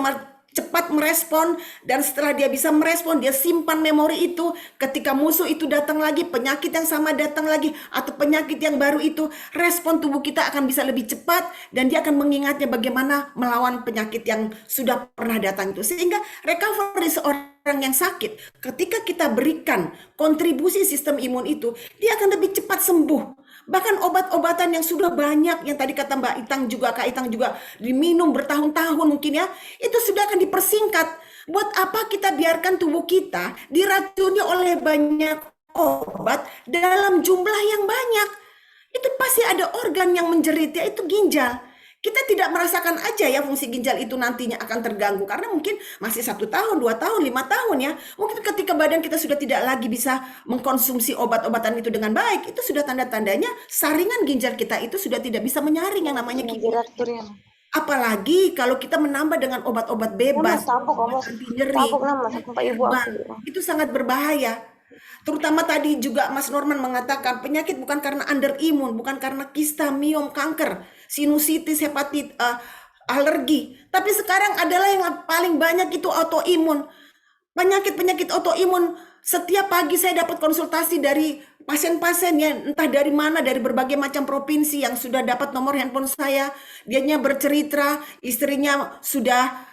cepat merespon, dan setelah dia bisa merespon, dia simpan memori itu. Ketika musuh itu datang lagi, penyakit yang sama datang lagi, atau penyakit yang baru itu, respon tubuh kita akan bisa lebih cepat, dan dia akan mengingatnya bagaimana melawan penyakit yang sudah pernah datang itu. Sehingga recovery seorang yang sakit, ketika kita berikan kontribusi sistem imun itu, dia akan lebih cepat sembuh. Bahkan obat-obatan yang sudah banyak, yang tadi kata Mbak Itang juga, Kak Itang juga, diminum bertahun-tahun mungkin, ya, itu sudah akan dipersingkat. Buat apa kita biarkan tubuh kita diracuni oleh banyak obat dalam jumlah yang banyak? Itu pasti ada organ yang menjerit, ya, itu ginjal. Kita tidak merasakan aja, ya, fungsi ginjal itu nantinya akan terganggu karena mungkin masih 1 tahun, 2 tahun, 5 tahun, ya. Mungkin ketika badan kita sudah tidak lagi bisa mengkonsumsi obat-obatan itu dengan baik, itu sudah tanda-tandanya saringan ginjal kita itu sudah tidak bisa menyaring yang namanya kimia. Apalagi kalau kita menambah dengan obat-obat bebas, obat anti nyeri, itu sangat berbahaya. Terutama tadi juga Mas Norman mengatakan penyakit bukan karena underimun, bukan karena kista, miom, kanker, sinusitis, hepatit, alergi. Tapi sekarang adalah yang paling banyak itu autoimun. Penyakit-penyakit autoimun setiap pagi saya dapat konsultasi dari pasien-pasien ya, entah dari mana, dari berbagai macam provinsi yang sudah dapat nomor handphone saya. Dianya bercerita, istrinya sudah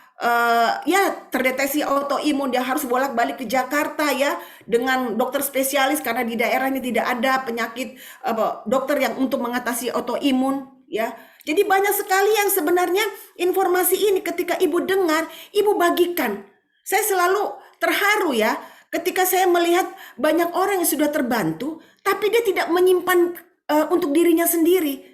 ya terdeteksi autoimun, dia harus bolak-balik ke Jakarta ya dengan dokter spesialis karena di daerah ini tidak ada penyakit dokter yang untuk mengatasi autoimun ya. Jadi banyak sekali yang sebenarnya informasi ini ketika ibu dengar, ibu bagikan. Saya selalu terharu ya ketika saya melihat banyak orang yang sudah terbantu, tapi dia tidak menyimpan untuk dirinya sendiri.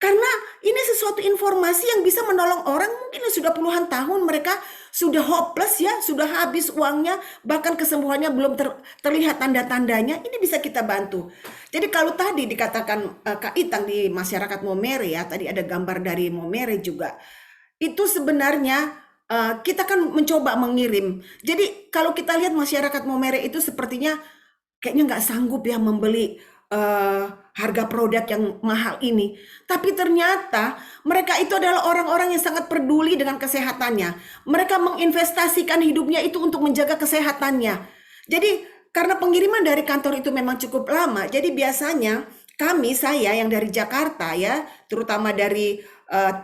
Karena ini sesuatu informasi yang bisa menolong orang mungkin yang sudah puluhan tahun, mereka sudah hopeless ya, sudah habis uangnya, bahkan kesembuhannya belum terlihat tanda-tandanya, ini bisa kita bantu. Jadi kalau tadi dikatakan Kak Itang di masyarakat Momere ya, tadi ada gambar dari Momere juga, itu sebenarnya kita kan mencoba mengirim. Jadi kalau kita lihat masyarakat Momere itu sepertinya kayaknya nggak sanggup ya membeli harga produk yang mahal ini. Tapi ternyata mereka itu adalah orang-orang yang sangat peduli dengan kesehatannya. Mereka menginvestasikan hidupnya itu untuk menjaga kesehatannya. Jadi karena pengiriman dari kantor itu memang cukup lama, jadi biasanya saya yang dari Jakarta ya, terutama dari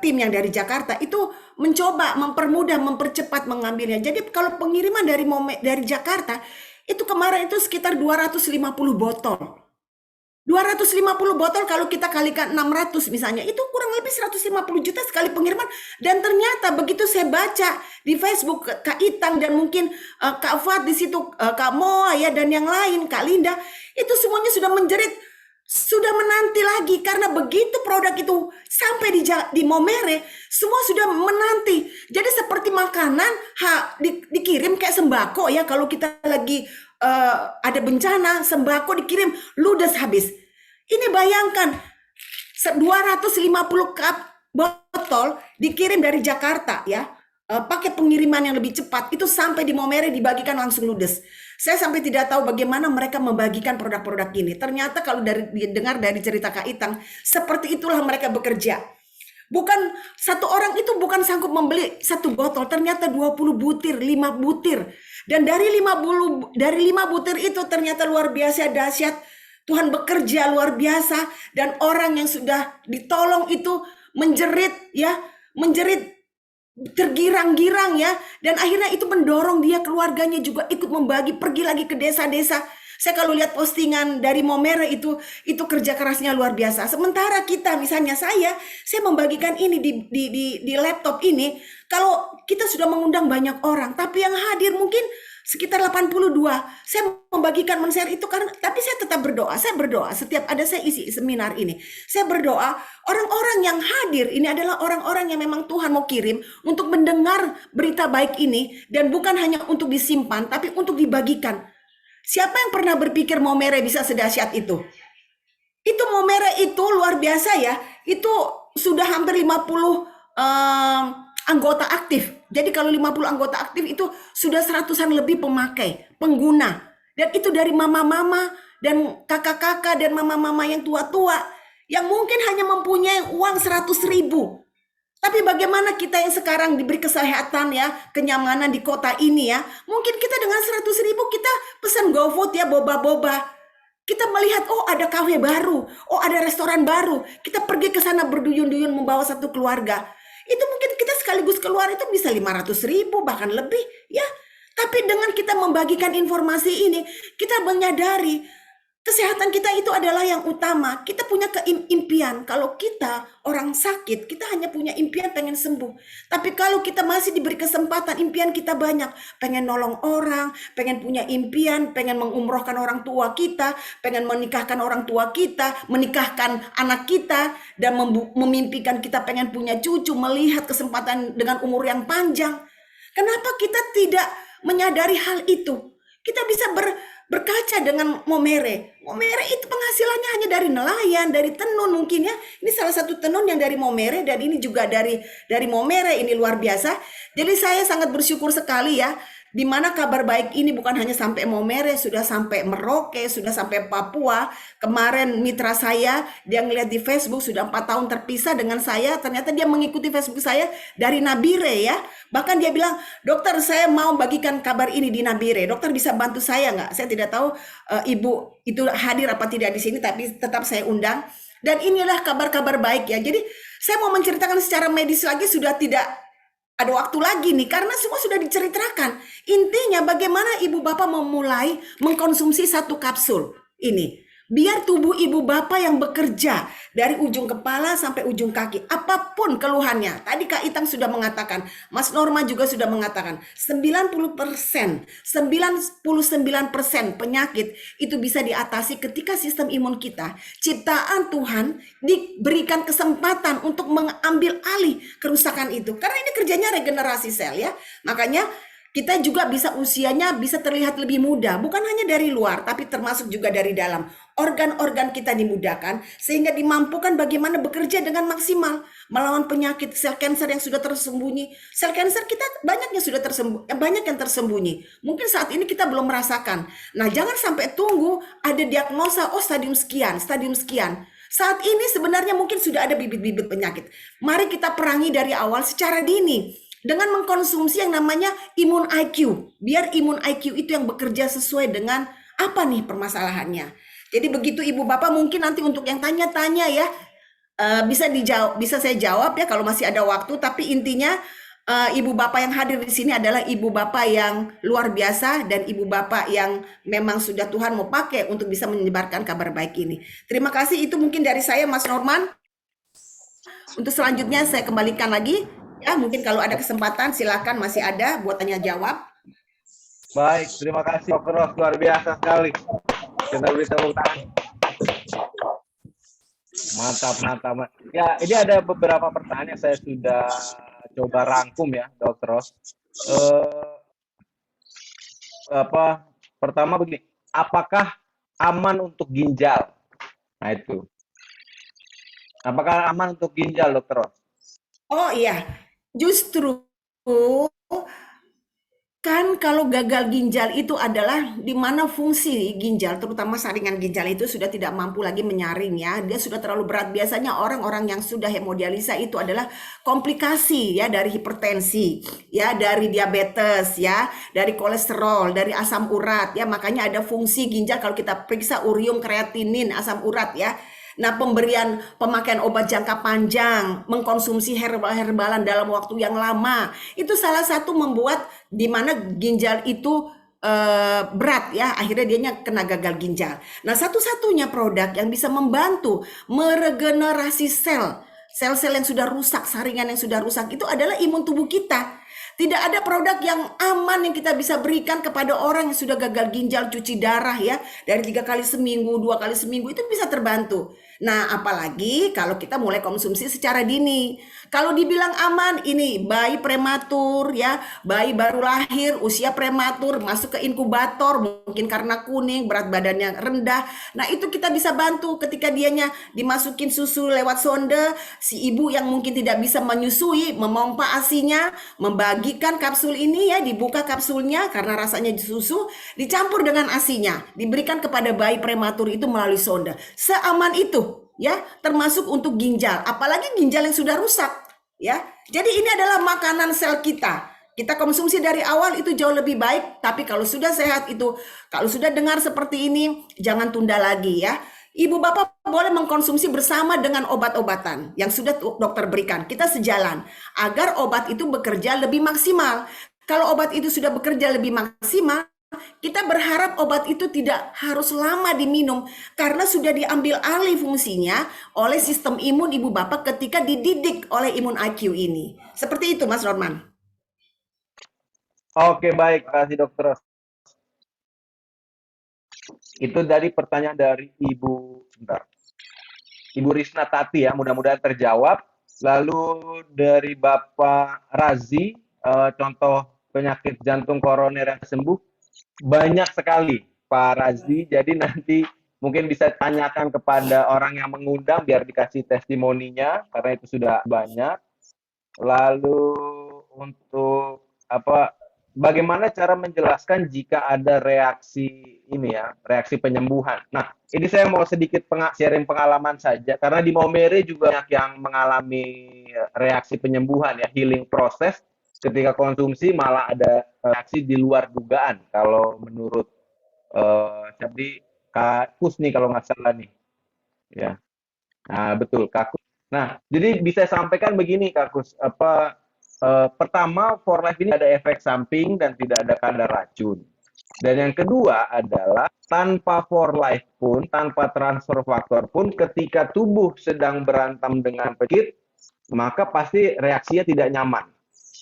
tim yang dari Jakarta itu mencoba mempermudah, mempercepat mengambilnya. Jadi kalau pengiriman dari Jakarta itu kemarin itu sekitar 250 botol. 250 botol kalau kita kalikan 600 misalnya, itu kurang lebih 150 juta sekali pengiriman. Dan ternyata begitu saya baca di Facebook Kak Itang dan mungkin Kak Fat di situ, Kak Moa ya dan yang lain, Kak Linda, itu semuanya sudah menjerit, sudah menanti lagi karena begitu produk itu sampai di Momere, semua sudah menanti. Jadi seperti makanan dikirim kayak sembako ya, kalau kita lagi ada bencana, sembako dikirim ludes habis. Ini bayangkan 250 cup botol dikirim dari Jakarta ya, pakai pengiriman yang lebih cepat, itu sampai di Momere dibagikan langsung ludes. Saya sampai tidak tahu bagaimana mereka membagikan produk-produk ini. Ternyata kalau dengar dari cerita Kak Itang, seperti itulah mereka bekerja. Bukan satu orang itu bukan sanggup membeli satu botol, ternyata 20 butir, 5 butir. Dan dari 5 butir itu ternyata luar biasa dahsyat. Tuhan bekerja luar biasa dan orang yang sudah ditolong itu menjerit tergirang-girang ya, dan akhirnya itu mendorong dia, keluarganya juga ikut membagi, pergi lagi ke desa-desa. Saya kalau lihat postingan dari Momere itu kerja kerasnya luar biasa. Sementara kita misalnya saya membagikan ini di laptop ini, kalau kita sudah mengundang banyak orang, tapi yang hadir mungkin sekitar 82. Saya membagikan men-share itu karena, tapi saya tetap berdoa. Saya berdoa setiap ada saya isi seminar ini. Saya berdoa orang-orang yang hadir ini adalah orang-orang yang memang Tuhan mau kirim untuk mendengar berita baik ini, dan bukan hanya untuk disimpan tapi untuk dibagikan. Siapa yang pernah berpikir Momere bisa sedahsyat itu? Itu Momere itu luar biasa ya. Itu sudah hampir 50 anggota aktif. Jadi kalau 50 anggota aktif itu sudah 100-an lebih pemakai, pengguna. Dan itu dari mama-mama dan kakak-kakak dan mama-mama yang tua-tua yang mungkin hanya mempunyai uang 100.000. Tapi bagaimana kita yang sekarang diberi kesehatan ya, kenyamanan di kota ini ya, mungkin kita dengan 100.000 kita pesan GoFood ya, boba-boba. Kita melihat, oh ada kafe baru, oh ada restoran baru, kita pergi ke sana berduyun-duyun membawa satu keluarga. Itu mungkin kita sekaligus keluar itu bisa 500.000 bahkan lebih ya. Tapi dengan kita membagikan informasi ini, kita menyadari kesehatan kita itu adalah yang utama. Kita punya impian. Kalau kita orang sakit, kita hanya punya impian pengen sembuh. Tapi kalau kita masih diberi kesempatan, impian kita banyak. Pengen nolong orang, pengen punya impian, pengen mengumrohkan orang tua kita, pengen menikahkan orang tua kita, menikahkan anak kita, dan memimpikan kita pengen punya cucu, melihat kesempatan dengan umur yang panjang. Kenapa kita tidak menyadari hal itu? Kita bisa berkaca dengan Momere. Momere itu penghasilannya hanya dari nelayan, dari tenun mungkin ya. Ini salah satu tenun yang dari Momere, dan ini juga dari Momere, ini luar biasa. Jadi saya sangat bersyukur sekali ya di mana kabar baik ini bukan hanya sampai Maumere, sudah sampai Merauke, sudah sampai Papua. Kemarin mitra saya, dia ngeliat di Facebook sudah 4 tahun terpisah dengan saya, ternyata dia mengikuti Facebook saya dari Nabire ya. Bahkan dia bilang, dokter saya mau bagikan kabar ini di Nabire, dokter bisa bantu saya nggak? Saya tidak tahu ibu itu hadir apa tidak di sini, tapi tetap saya undang. Dan inilah kabar-kabar baik ya. Jadi saya mau menceritakan secara medis lagi sudah tidak ada waktu lagi nih, karena semua sudah diceritakan. Intinya bagaimana ibu bapak memulai mengkonsumsi 1 kapsul ini. Biar tubuh ibu bapak yang bekerja dari ujung kepala sampai ujung kaki, apapun keluhannya. Tadi Kak Itang sudah mengatakan, Mas Norma juga sudah mengatakan, 90%, 99% penyakit itu bisa diatasi ketika sistem imun kita, ciptaan Tuhan, diberikan kesempatan untuk mengambil alih kerusakan itu. Karena ini kerjanya regenerasi sel ya. Makanya kita juga bisa usianya bisa terlihat lebih muda, bukan hanya dari luar, tapi termasuk juga dari dalam. Organ-organ kita dimudahkan sehingga dimampukan bagaimana bekerja dengan maksimal melawan penyakit sel kanker yang sudah tersembunyi. Sel kanker kita banyak yang tersembunyi. Mungkin saat ini kita belum merasakan. Nah, jangan sampai tunggu ada diagnosa, oh stadium sekian, stadium sekian. Saat ini sebenarnya mungkin sudah ada bibit-bibit penyakit. Mari kita perangi dari awal secara dini dengan mengkonsumsi yang namanya imun IQ. Biar imun IQ itu yang bekerja sesuai dengan apa nih permasalahannya. Jadi begitu ibu bapak, mungkin nanti untuk yang tanya-tanya ya bisa saya jawab ya kalau masih ada waktu. Tapi intinya ibu bapak yang hadir di sini adalah ibu bapak yang luar biasa dan ibu bapak yang memang sudah Tuhan mau pakai untuk bisa menyebarkan kabar baik ini. Terima kasih, itu mungkin dari saya Mas Norman. Untuk selanjutnya saya kembalikan lagi. Ya, mungkin kalau ada kesempatan silakan, masih ada buat tanya jawab. Baik, terima kasih Dr. Ros, luar biasa sekali. Kita beri tepuk tangan. Mantap, mantap. Ya, ini ada beberapa pertanyaan yang saya sudah coba rangkum ya, Dr. Ros. Pertama begini, apakah aman untuk ginjal? Nah itu. Apakah aman untuk ginjal, Dr. Ros? Oh iya, justru kan kalau gagal ginjal itu adalah di mana fungsi ginjal, terutama saringan ginjal itu sudah tidak mampu lagi menyaring ya, dia sudah terlalu berat. Biasanya orang-orang yang sudah hemodialisa itu adalah komplikasi ya dari hipertensi, ya dari diabetes ya, dari kolesterol, dari asam urat ya. Makanya ada fungsi ginjal kalau kita periksa urium, kreatinin, asam urat ya. Nah, pemakaian obat jangka panjang, mengkonsumsi herbal-herbalan dalam waktu yang lama, itu salah satu membuat di mana ginjal itu berat ya, akhirnya dianya kena gagal ginjal. Nah, satu-satunya produk yang bisa membantu meregenerasi sel-sel yang sudah rusak, saringan yang sudah rusak itu adalah imun tubuh kita. Tidak ada produk yang aman yang kita bisa berikan kepada orang yang sudah gagal ginjal, cuci darah ya, dari 3 kali seminggu, 2 kali seminggu itu bisa terbantu. Nah, apalagi kalau kita mulai konsumsi secara dini. Kalau dibilang aman, ini bayi prematur ya, bayi baru lahir, usia prematur, masuk ke inkubator, mungkin karena kuning, berat badannya rendah. Nah, itu kita bisa bantu ketika dianya dimasukin susu lewat sonde, si ibu yang mungkin tidak bisa menyusui, memompa ASI-nya, membagikan kapsul ini ya, dibuka kapsulnya karena rasanya susu, dicampur dengan ASI-nya, diberikan kepada bayi prematur itu melalui sonde. Seaman itu ya, termasuk untuk ginjal, apalagi ginjal yang sudah rusak ya. Jadi ini adalah makanan sel kita. Kita konsumsi dari awal itu jauh lebih baik, tapi kalau sudah sehat itu, kalau sudah dengar seperti ini, jangan tunda lagi ya. Ibu bapak boleh mengkonsumsi bersama dengan obat-obatan yang sudah dokter berikan. Kita sejalan agar obat itu bekerja lebih maksimal. Kalau obat itu sudah bekerja lebih maksimal, kita berharap obat itu tidak harus lama diminum karena sudah diambil alih fungsinya oleh sistem imun ibu bapak ketika dididik oleh imun IQ ini. Seperti itu Mas Norman. Oke, baik. Terima kasih Dokter Ros. Itu dari pertanyaan dari Ibu Risna Tati ya, mudah-mudahan terjawab. Lalu dari Bapak Razi, contoh penyakit jantung koroner yang sembuh. Banyak sekali Pak Razi, jadi nanti mungkin bisa tanyakan kepada orang yang mengundang biar dikasih testimoninya, karena itu sudah banyak. Lalu untuk bagaimana cara menjelaskan jika ada reaksi ini ya, reaksi penyembuhan. Nah, ini saya mau sedikit sharing pengalaman saja, karena di Maumere juga banyak yang mengalami reaksi penyembuhan ya, healing proses ketika konsumsi malah ada reaksi di luar dugaan. Kalau menurut jadi Kak Kus nih kalau nggak salah nih, ya. Nah, betul Kak Kus. Nah, jadi bisa sampaikan begini Kak Kus, pertama, for life ini ada efek samping dan tidak ada kadar racun. Dan yang kedua adalah tanpa for life pun, tanpa transfer faktor pun, ketika tubuh sedang berantem dengan penyakit, maka pasti reaksinya tidak nyaman.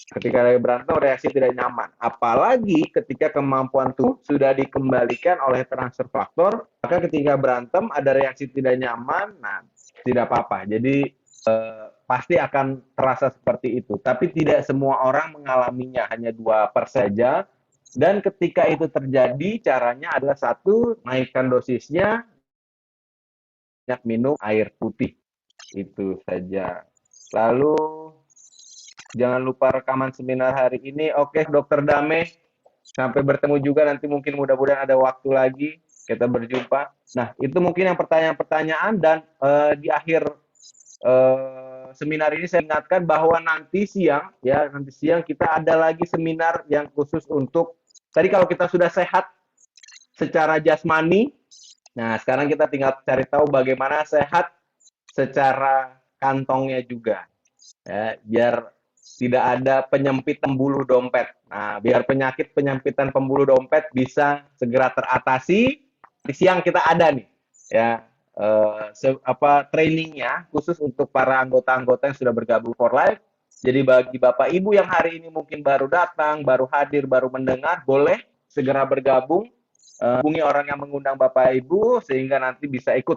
Ketika berantem, reaksi tidak nyaman. Apalagi ketika kemampuan tubuh sudah dikembalikan oleh transfer faktor, maka ketika berantem ada reaksi tidak nyaman, nah tidak apa-apa. Jadi pasti akan terasa seperti itu. Tapi tidak semua orang mengalaminya, hanya 2% saja. Dan ketika itu terjadi, caranya adalah satu, naikkan dosisnya, banyak minum air putih. Itu saja. Lalu, jangan lupa rekaman seminar hari ini. Oke, Dokter Dame, sampai bertemu juga nanti mungkin mudah-mudahan ada waktu lagi kita berjumpa. Nah, itu mungkin yang pertanyaan-pertanyaan dan di akhir seminar ini saya ingatkan bahwa nanti siang kita ada lagi seminar yang khusus untuk tadi kalau kita sudah sehat secara jasmani, nah sekarang kita tinggal cari tahu bagaimana sehat secara kantongnya juga, ya, biar tidak ada penyempitan pembuluh dompet. Nah, biar penyakit penyempitan pembuluh dompet bisa segera teratasi. Di siang kita ada nih, ya. Trainingnya khusus untuk para anggota-anggota yang sudah bergabung for life. Jadi bagi Bapak Ibu yang hari ini mungkin baru datang, baru hadir, baru mendengar, boleh segera bergabung, hubungi orang yang mengundang Bapak Ibu sehingga nanti bisa ikut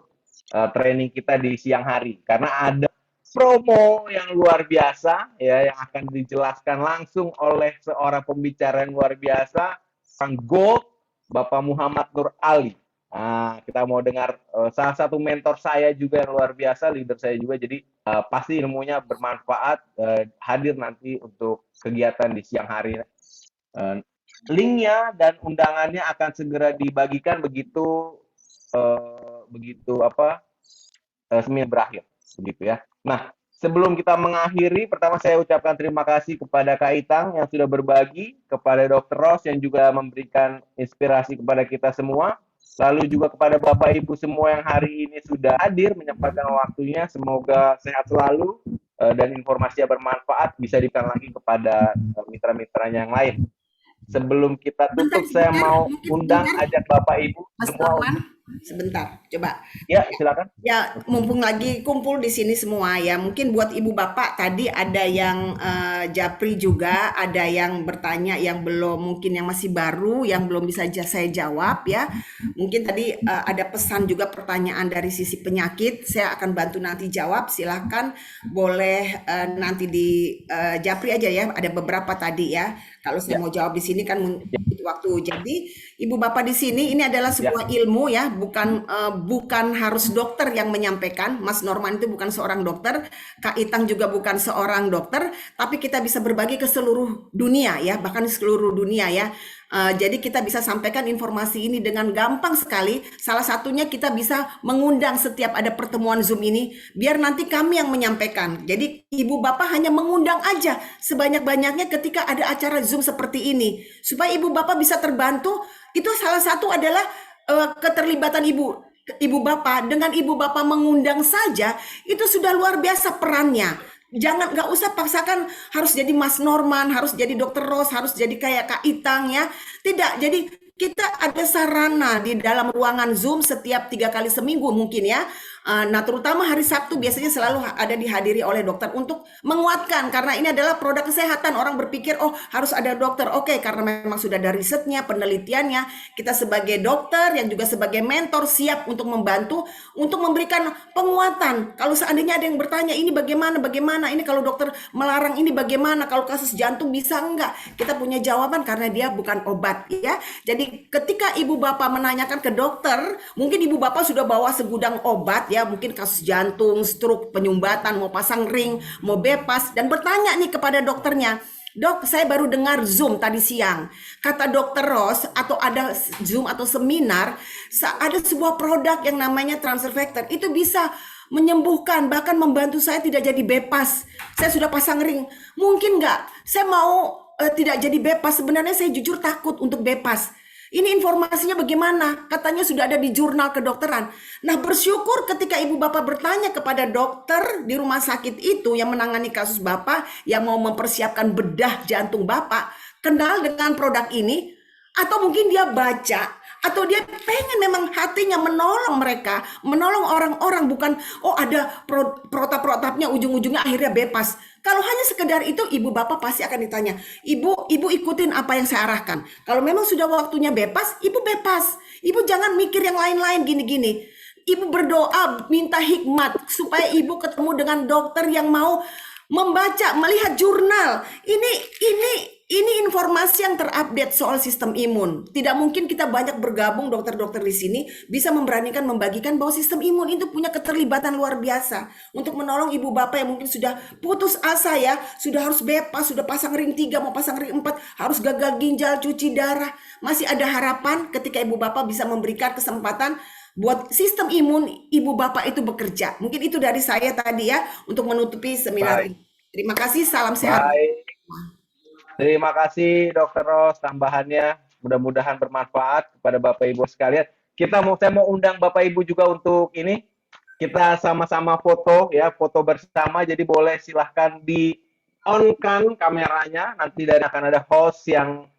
training kita di siang hari. Karena ada promo yang luar biasa ya yang akan dijelaskan langsung oleh seorang pembicara yang luar biasa, Sang Gold, Bapak Muhammad Nur Ali. Nah, kita mau dengar salah satu mentor saya juga yang luar biasa, leader saya juga, jadi pasti ilmunya bermanfaat, hadir nanti untuk kegiatan di siang hari. Linknya dan undangannya akan segera dibagikan begitu seminar berakhir, begitu ya. Nah, sebelum kita mengakhiri, pertama saya ucapkan terima kasih kepada Kak Itang yang sudah berbagi, kepada Dr. Ross yang juga memberikan inspirasi kepada kita semua. Lalu juga kepada Bapak Ibu semua yang hari ini sudah hadir menyempatkan waktunya, semoga sehat selalu dan informasinya bermanfaat, bisa diberikan lagi kepada mitra-mitranya yang lain. Sebelum kita tutup, saya mau undang ajak Bapak Ibu Mas semua. Norman, sebentar, coba. Ya, silakan. Ya, mumpung lagi kumpul di sini semua ya, mungkin buat Ibu Bapak tadi ada yang japri juga, ada yang bertanya yang belum, mungkin yang masih baru, yang belum bisa saya jawab ya. Mungkin tadi ada pesan juga pertanyaan dari sisi penyakit, saya akan bantu nanti jawab, silahkan boleh nanti di japri aja ya, ada beberapa tadi ya. Kalau saya mau jawab di sini kan butuh waktu. Jadi Ibu Bapak di sini ini adalah sebuah ilmu ya, bukan harus dokter yang menyampaikan. Mas Norman itu bukan seorang dokter, Kak Itang juga bukan seorang dokter, tapi kita bisa berbagi ke seluruh dunia ya, bahkan seluruh dunia ya. Jadi kita bisa sampaikan informasi ini dengan gampang sekali. Salah satunya kita bisa mengundang setiap ada pertemuan Zoom ini, biar nanti kami yang menyampaikan. Jadi Ibu Bapak hanya mengundang aja sebanyak-banyaknya ketika ada acara Zoom seperti ini, supaya Ibu Bapak bisa terbantu. Itu salah satu adalah keterlibatan Ibu Bapak. Dengan Ibu Bapak mengundang saja, itu sudah luar biasa perannya. Jangan, nggak usah paksakan harus jadi Mas Norman, harus jadi Dr. Ross, harus jadi kayak Kak Itang ya. Tidak, jadi kita ada sarana di dalam ruangan Zoom setiap 3 kali seminggu mungkin ya. Nah, terutama hari Sabtu biasanya selalu ada dihadiri oleh dokter untuk menguatkan, karena ini adalah produk kesehatan. Orang berpikir, oh harus ada dokter. Oke, karena memang sudah ada risetnya, penelitiannya. Kita sebagai dokter yang juga sebagai mentor siap untuk membantu, untuk memberikan penguatan. Kalau seandainya ada yang bertanya, ini bagaimana, ini kalau dokter melarang ini bagaimana, kalau kasus jantung bisa enggak? Kita punya jawaban karena dia bukan obat ya. Jadi ketika Ibu Bapak menanyakan ke dokter, mungkin Ibu Bapak sudah bawa segudang obat ya, mungkin kasus jantung, stroke, penyumbatan, mau pasang ring, mau bebas, dan bertanya nih kepada dokternya, Dok, saya baru dengar Zoom tadi siang. Kata Dokter Ross, atau ada Zoom atau seminar, ada sebuah produk yang namanya transfer factor. Itu bisa menyembuhkan, bahkan membantu saya tidak jadi bebas. Saya sudah pasang ring. Mungkin nggak? Saya mau tidak jadi bebas. Sebenarnya saya jujur takut untuk bebas. Ini informasinya bagaimana? Katanya sudah ada di jurnal kedokteran. Nah, bersyukur ketika ibu bapak bertanya kepada dokter di rumah sakit itu yang menangani kasus bapak, yang mau mempersiapkan bedah jantung bapak, kenal dengan produk ini, atau mungkin dia baca, atau dia pengen memang hatinya menolong mereka, menolong orang-orang, bukan ada protap-protapnya ujung-ujungnya akhirnya bebas. Kalau hanya sekedar itu, ibu bapak pasti akan ditanya, ibu ikutin apa yang saya arahkan. Kalau memang sudah waktunya bebas, ibu bebas. Ibu jangan mikir yang lain-lain gini-gini. Ibu berdoa, minta hikmat supaya ibu ketemu dengan dokter yang mau membaca, melihat jurnal. Ini informasi yang terupdate soal sistem imun. Tidak mungkin kita banyak bergabung dokter-dokter di sini bisa memberanikan membagikan bahwa sistem imun itu punya keterlibatan luar biasa untuk menolong ibu bapak yang mungkin sudah putus asa ya, sudah harus bebas, sudah pasang ring 3, mau pasang ring 4, harus gagal ginjal, cuci darah. Masih ada harapan ketika ibu bapak bisa memberikan kesempatan buat sistem imun ibu bapak itu bekerja. Mungkin itu dari saya tadi ya untuk menutupi seminar ini. Terima kasih, salam sehat. Baik. Terima kasih Dokter Ros tambahannya. Mudah-mudahan bermanfaat kepada Bapak Ibu sekalian. Saya mau undang Bapak Ibu juga untuk ini. Kita sama-sama foto ya, foto bersama. Jadi boleh silahkan di on-kan kameranya. Nanti dan akan ada host yang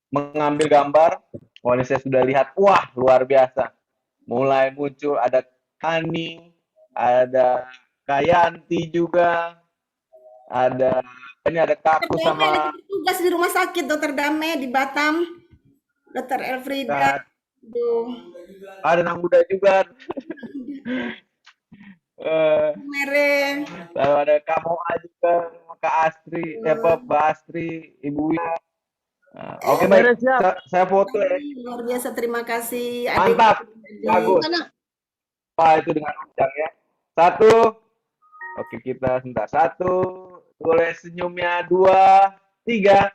mengambil gambar. Oh, ini saya sudah lihat. Wah, luar biasa. Mulai muncul ada Hani, ada Kayanti juga. Ini ada Kaku sama tugas di rumah sakit Dokter Dame di Batam, Dokter Elfrida. Ada anak muda juga. Mere. Lalu ada Kamoa juga, Kak Astri, Mbak Astri, Ibu Wina. Oke, baik. Saya foto ya. Luar biasa, terima kasih. Mantap, bagus. Pak itu dengan undang ya. 1. Oke, kita sebentar. 1. Boleh senyumnya 2, 3.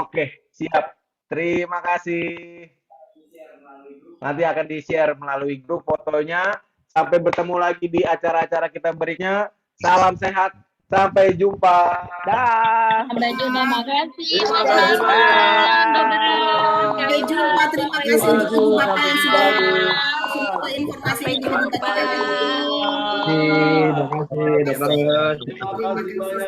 Oke, siap. Terima kasih. Nanti akan di-share melalui grup fotonya. Sampai bertemu lagi di acara-acara kita berikutnya. Salam sehat. Sampai jumpa. Dah. Sampai jumpa, makasih. Sampai jumpa, terima kasih untuk ibu bapak yang sudah informasi ini kita. Terima kasih. Terima kasih.